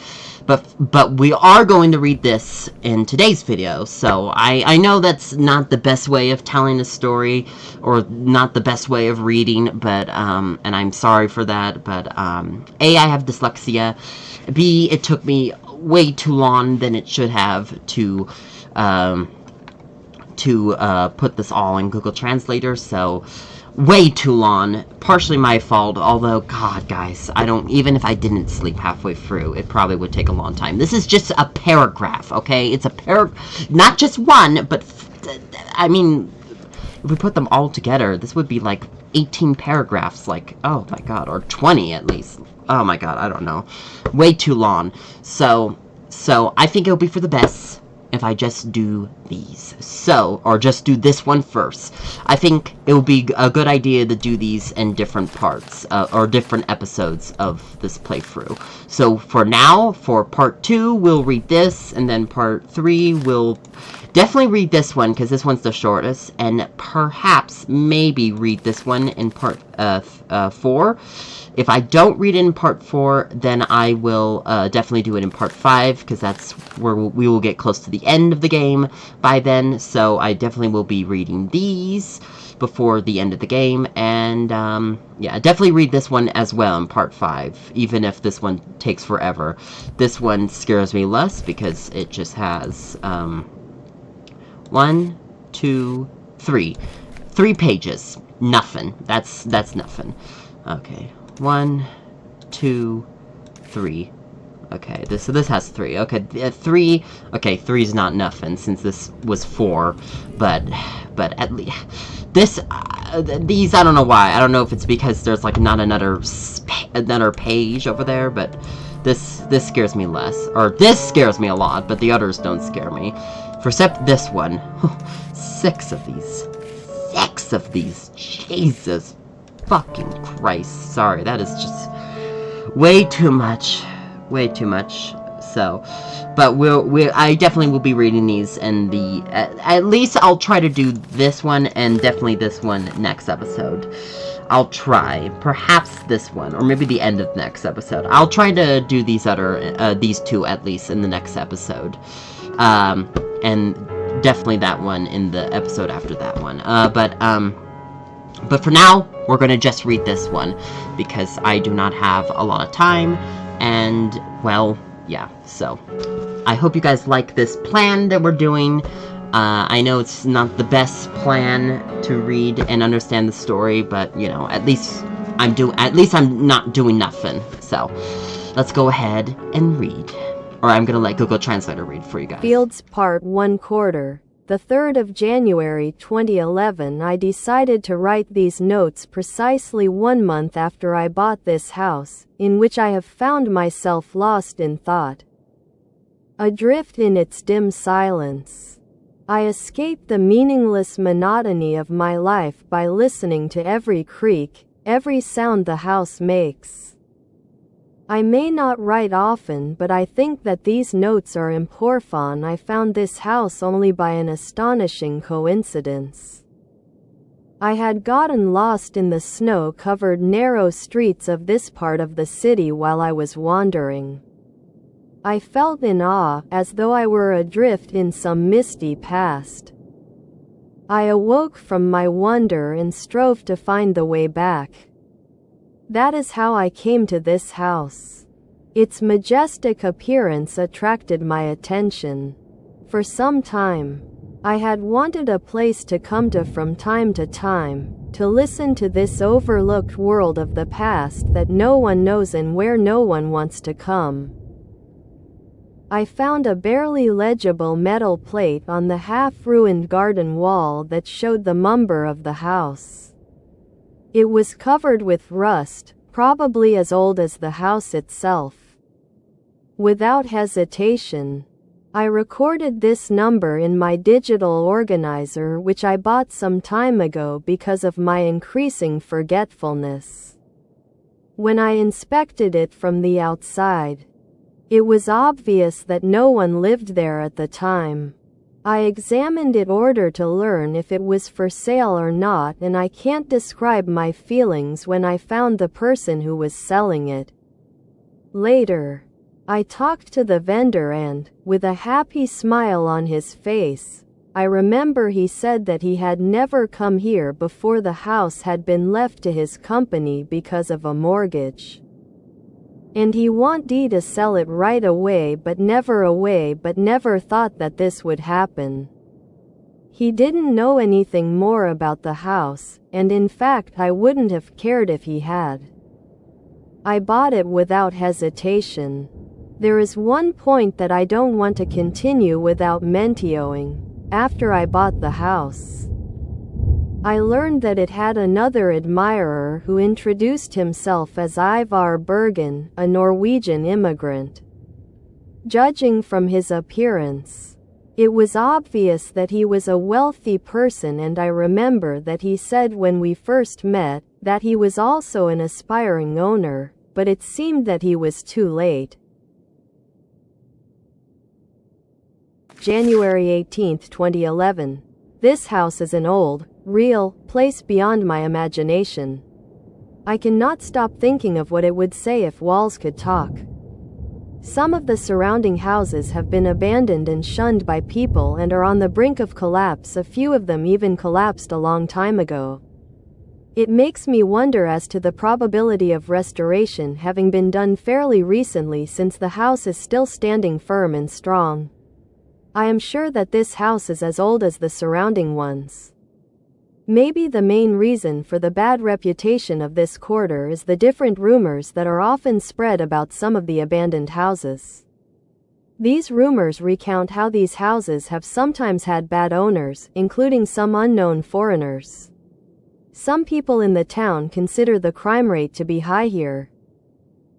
But we are going to read this in today's video, so I know that's not the best way of telling a story, or not the best way of reading, but, and I'm sorry for that, but, A, I have dyslexia, B, it took me way too long than it should have to put this all in Google Translator, so way too long. Partially my fault, although, God, guys, even if I didn't sleep halfway through, it probably would take a long time. This is just a paragraph, okay? It's a not just one, but, I mean, if we put them all together, this would be like 18 paragraphs, like, oh my God, or 20 at least. Oh my God, I don't know. Way too long. So I think it'll be for the best if I just do these. Or just do this one first. I think it would be a good idea to do these in different parts, or different episodes of this playthrough. So for now, for part 2, we'll read this, and then part 3, we'll definitely read this one, because this one's the shortest, and perhaps, maybe read this one in part 4. If I don't read it in part 4, then I will definitely do it in part 5, because that's where we will get close to the end of the game by then, so I definitely will be reading these before the end of the game, and yeah, definitely read this one as well in part 5, even if this one takes forever. This one scares me less, because it just has 1, 2, 3. 3 pages. Nothing. That's nothing. Okay. 1, 2, 3. Okay, so this has 3. Okay, 3. Okay, 3 is not nothing since this was 4, but at least this these, I don't know why. I don't know if it's because there's like not another page over there, but this scares me less, or this scares me a lot, but the others don't scare me. Except this one. 6 of these. 6 of these. Jesus fucking Christ. Sorry, that is just way too much. Way too much. So, but I definitely will be reading these, and at least I'll try to do this one, and definitely this one next episode. I'll try. Perhaps this one, or maybe the end of next episode. I'll try to do these 2 at least in the next episode. And definitely that one in the episode after that one. But for now, we're gonna just read this one, because I do not have a lot of time, and, well, yeah, so. I hope you guys like this plan that we're doing. I know it's not the best plan to read and understand the story, but, you know, at least I'm not doing nothing. So, let's go ahead and read. Or I'm gonna let Google Translator read for you guys. Fields Part 1 Quarter. The 3rd of January 2011, I decided to write these notes precisely 1 month after I bought this house, in which I have found myself lost in thought, adrift in its dim silence. I escaped the meaningless monotony of my life by listening to every creak, every sound the house makes. I may not write often, but I think that these notes are important. I found this house only by an astonishing coincidence. I had gotten lost in the snow-covered narrow streets of this part of the city while I was wandering. I felt in awe, as though I were adrift in some misty past. I awoke from my wonder and strove to find the way back. That is how I came to this house. Its majestic appearance attracted my attention. For some time, I had wanted a place to come to from time to time, to listen to this overlooked world of the past that no one knows and where no one wants to come. I found a barely legible metal plate on the half-ruined garden wall that showed the number of the house. It was covered with rust, probably as old as the house itself. Without hesitation, I recorded this number in my digital organizer, which I bought some time ago because of my increasing forgetfulness. When I inspected it from the outside, it was obvious that no one lived there at the time. I examined it in order to learn if it was for sale or not, and I can't describe my feelings when I found the person who was selling it. Later, I talked to the vendor and, with a happy smile on his face, I remember he said that he had never come here before the house had been left to his company because of a mortgage. And he wanted to sell it right away but never thought that this would happen. He didn't know anything more about the house, and in fact I wouldn't have cared if he had. I bought it without hesitation. There is one point that I don't want to continue without mentioning. After I bought the house, I learned that it had another admirer who introduced himself as Ivar Bergen, a Norwegian immigrant. Judging from his appearance, it was obvious that he was a wealthy person, and I remember that he said when we first met that he was also an aspiring owner, but it seemed that he was too late. January 18, 2011. This house is an old, real place beyond my imagination. I cannot stop thinking of what it would say if walls could talk. Some of the surrounding houses have been abandoned and shunned by people and are on the brink of collapse. A few of them even collapsed a long time ago. It makes me wonder as to the probability of restoration having been done fairly recently, since the house is still standing firm and strong. I am sure that this house is as old as the surrounding ones. Maybe the main reason for the bad reputation of this quarter is the different rumors that are often spread about some of the abandoned houses. These rumors recount how these houses have sometimes had bad owners, including some unknown foreigners. Some people in the town consider the crime rate to be high here,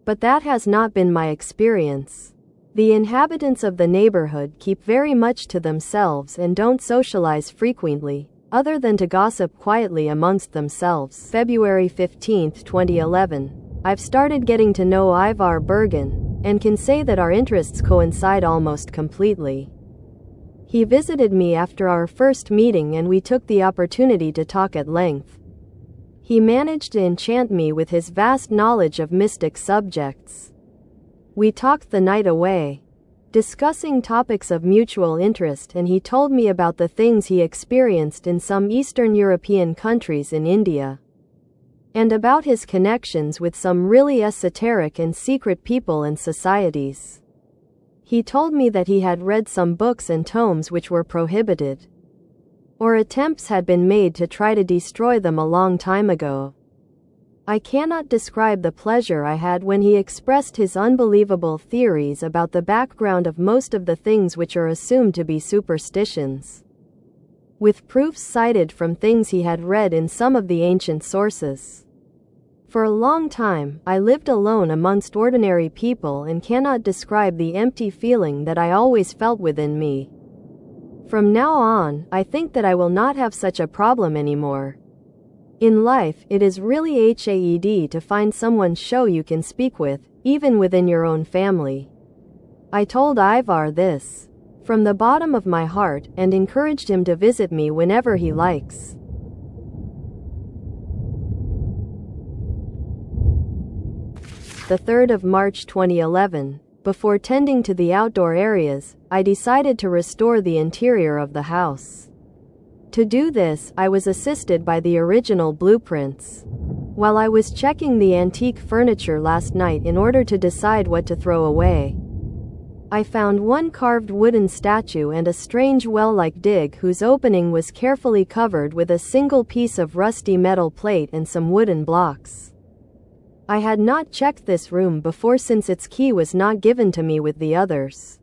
but that has not been my experience. The inhabitants of the neighborhood keep very much to themselves and don't socialize frequently, other than to gossip quietly amongst themselves. February 15, 2011. I've started getting to know Ivar Bergen, and can say that our interests coincide almost completely. He visited me after our first meeting and we took the opportunity to talk at length. He managed to enchant me with his vast knowledge of mystic subjects. We talked the night away, discussing topics of mutual interest, and he told me about the things he experienced in some Eastern European countries in India, and about his connections with some really esoteric and secret people and societies. He told me that he had read some books and tomes which were prohibited, or attempts had been made to try to destroy them a long time ago. I cannot describe the pleasure I had when he expressed his unbelievable theories about the background of most of the things which are assumed to be superstitions, with proofs cited from things he had read in some of the ancient sources. For a long time, I lived alone amongst ordinary people and cannot describe the empty feeling that I always felt within me. From now on, I think that I will not have such a problem anymore. In life, it is really hard to find someone you can speak with, even within your own family. I told Ivar this from the bottom of my heart and encouraged him to visit me whenever he likes. The 3rd of March 2011. Before tending to the outdoor areas, I decided to restore the interior of the house. To do this, I was assisted by the original blueprints. While I was checking the antique furniture last night in order to decide what to throw away, I found one carved wooden statue and a strange well-like dig whose opening was carefully covered with a single piece of rusty metal plate and some wooden blocks. I had not checked this room before since its key was not given to me with the others.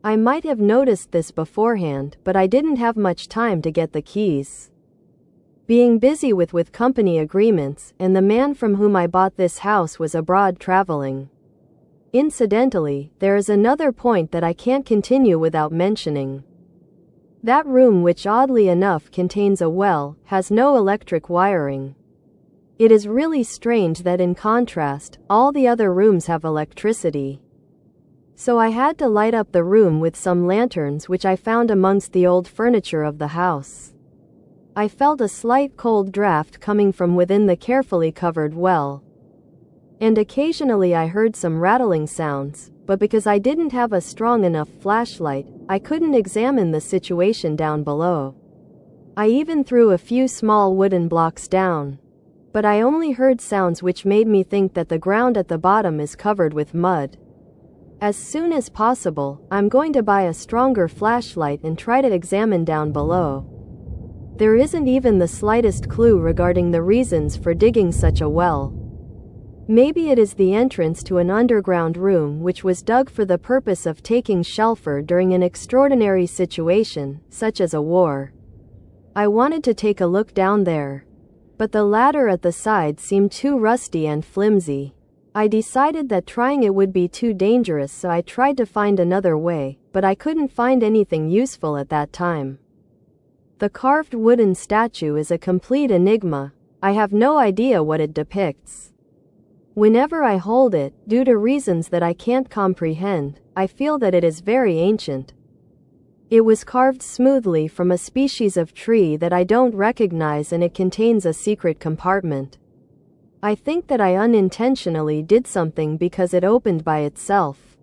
I might have noticed this beforehand, but I didn't have much time to get the keys. being busy with company agreements, and the man from whom I bought this house was abroad traveling. Incidentally, there is another point that I can't continue without mentioning. That room, which oddly enough contains a well, has no electric wiring. It is really strange that in contrast, all the other rooms have electricity. So I had to light up the room with some lanterns which I found amongst the old furniture of the house. I felt a slight cold draft coming from within the carefully covered well. And occasionally I heard some rattling sounds, but because I didn't have a strong enough flashlight, I couldn't examine the situation down below. I even threw a few small wooden blocks down. But I only heard sounds which made me think that the ground at the bottom is covered with mud. As soon as possible, I'm going to buy a stronger flashlight and try to examine down below. There isn't even the slightest clue regarding the reasons for digging such a well. Maybe it is the entrance to an underground room which was dug for the purpose of taking shelter during an extraordinary situation, such as a war. I wanted to take a look down there, but the ladder at the side seemed too rusty and flimsy. I decided that trying it would be too dangerous, so I tried to find another way, but I couldn't find anything useful at that time. The carved wooden statue is a complete enigma. I have no idea what it depicts. Whenever I hold it, due to reasons that I can't comprehend, I feel that it is very ancient. It was carved smoothly from a species of tree that I don't recognize, and it contains a secret compartment. I think that I unintentionally did something because it opened by itself.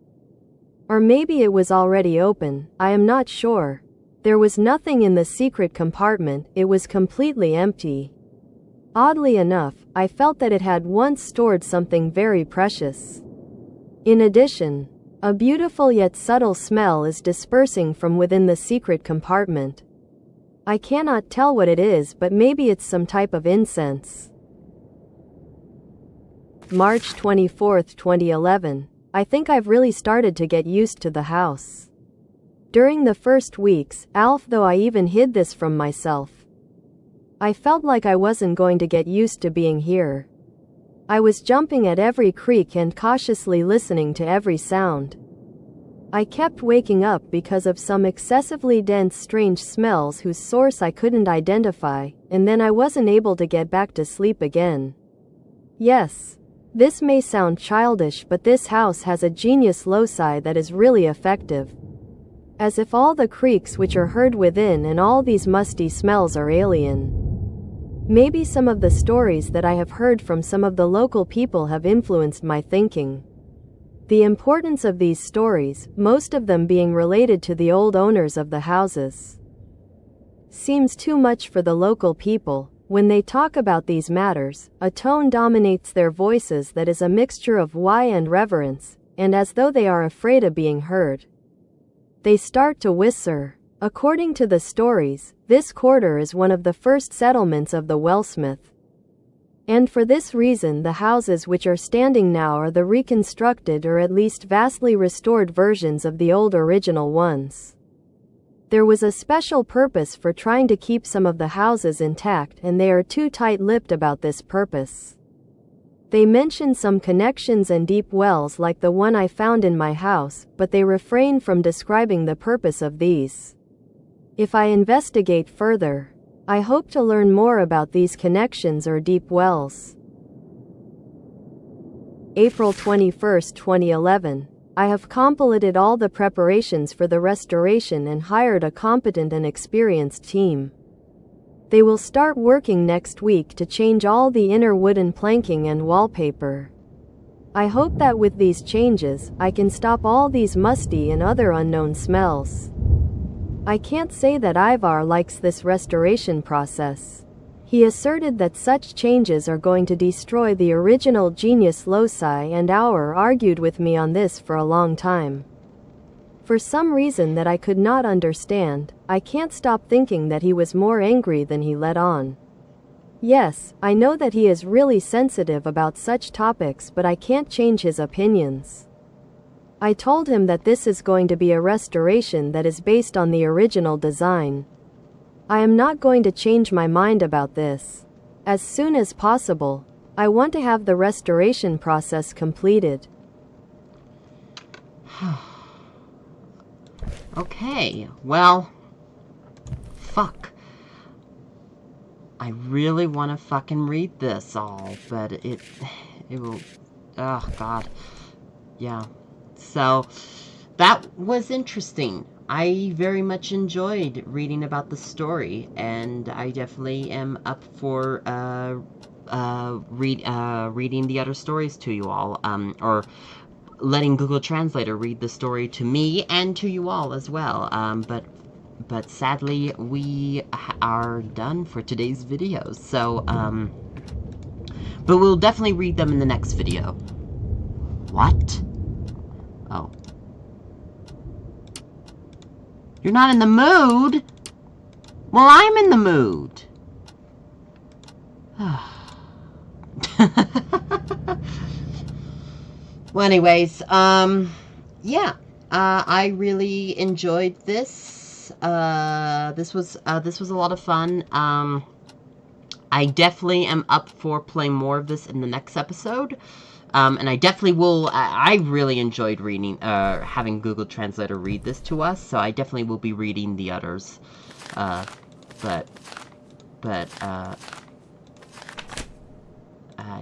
Or maybe it was already open, I am not sure. There was nothing in the secret compartment, it was completely empty. Oddly enough, I felt that it had once stored something very precious. In addition, a beautiful yet subtle smell is dispersing from within the secret compartment. I cannot tell what it is, but maybe it's some type of incense. March 24, 2011. I think I've really started to get used to the house. During the first weeks, though I even hid this from myself, I felt like I wasn't going to get used to being here. I was jumping at every creak and cautiously listening to every sound. I kept waking up because of some excessively dense, strange smells whose source I couldn't identify, and then I wasn't able to get back to sleep again. Yes, this may sound childish, but this house has a genius loci that is really effective. As if all the creaks which are heard within and all these musty smells are alien. Maybe some of the stories that I have heard from some of the local people have influenced my thinking. The importance of these stories, most of them being related to the old owners of the houses, seems too much for the local people. When they talk about these matters, a tone dominates their voices that is a mixture of awe and reverence, and as though they are afraid of being heard. They start to whisper. According to the stories, this quarter is one of the first settlements of the Wellsmith. And for this reason the houses which are standing now are the reconstructed or at least vastly restored versions of the old original ones. There was a special purpose for trying to keep some of the houses intact, and they are too tight-lipped about this purpose. They mention some connections and deep wells like the one I found in my house, but they refrain from describing the purpose of these. If I investigate further, I hope to learn more about these connections or deep wells. April 21, 2011. I have completed all the preparations for the restoration and hired a competent and experienced team. They will start working next week to change all the inner wooden planking and wallpaper. I hope that with these changes, I can stop all these musty and other unknown smells. I can't say that Ivar likes this restoration process. He asserted that such changes are going to destroy the original genius loci, and Auer argued with me on this for a long time. For some reason that I could not understand, I can't stop thinking that he was more angry than he let on. Yes, I know that he is really sensitive about such topics, but I can't change his opinions. I told him that this is going to be a restoration that is based on the original design. I am not going to change my mind about this. As soon as possible, I want to have the restoration process completed. Okay, well, fuck. I really want to fucking read this all, but it will, oh god. Yeah, so that was interesting. I very much enjoyed reading about the story, and I definitely am up for reading the other stories to you all, or letting Google Translator read the story to me and to you all as well. But sadly, we are done for today's video. So, but we'll definitely read them in the next video. What? Oh. You're not in the mood? Well, I'm in the mood. Well, anyways, yeah, I really enjoyed this. This was a lot of fun. I definitely am up for playing more of this in the next episode. And I definitely will, I really enjoyed reading, having Google Translator read this to us, so I definitely will be reading the others.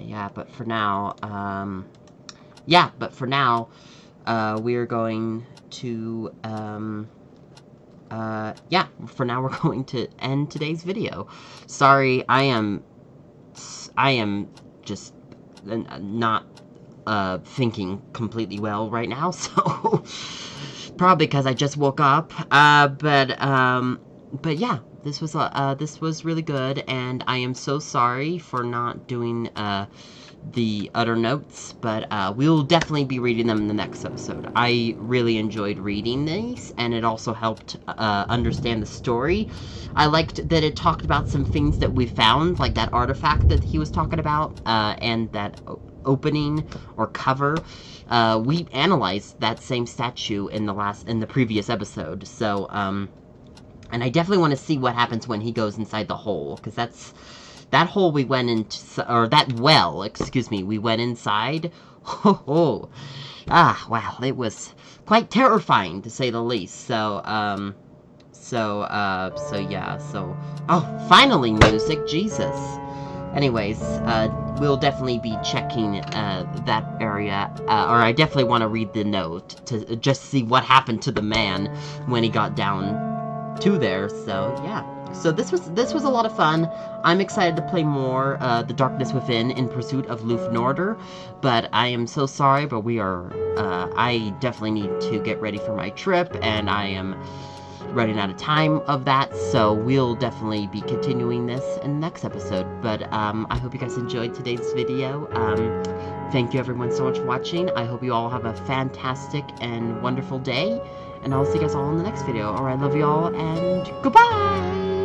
Yeah, but for now, we're going to, yeah, for now we're going to end today's video. Sorry, I am just not thinking completely well right now, so probably because I just woke up. But yeah, this was really good, and I am so sorry for not doing the other notes, but we'll definitely be reading them in the next episode. I really enjoyed reading these, and it also helped understand the story. I liked that it talked about some things that we found, like that artifact that he was talking about, and that opening or cover. We analyzed that same statue in the previous episode, so and I definitely want to see what happens when he goes inside the hole, because that hole we went into, or that well, excuse me, we went inside. Oh, wow, it was quite terrifying, to say the least. So, yeah, oh, finally music, Jesus. Anyways, we'll definitely be checking, that area, or I definitely want to read the note, to just see what happened to the man when he got down to there, so, yeah. So this was a lot of fun. I'm excited to play more The Darkness Within in Pursuit of Loath Nolder, but I am so sorry, but we are, I definitely need to get ready for my trip, and I am running out of time of that, so we'll definitely be continuing this in the next episode. But I hope you guys enjoyed today's video. Thank you everyone so much for watching. I hope you all have a fantastic and wonderful day, and I'll see you guys all in the next video. Alright, love you all, and goodbye!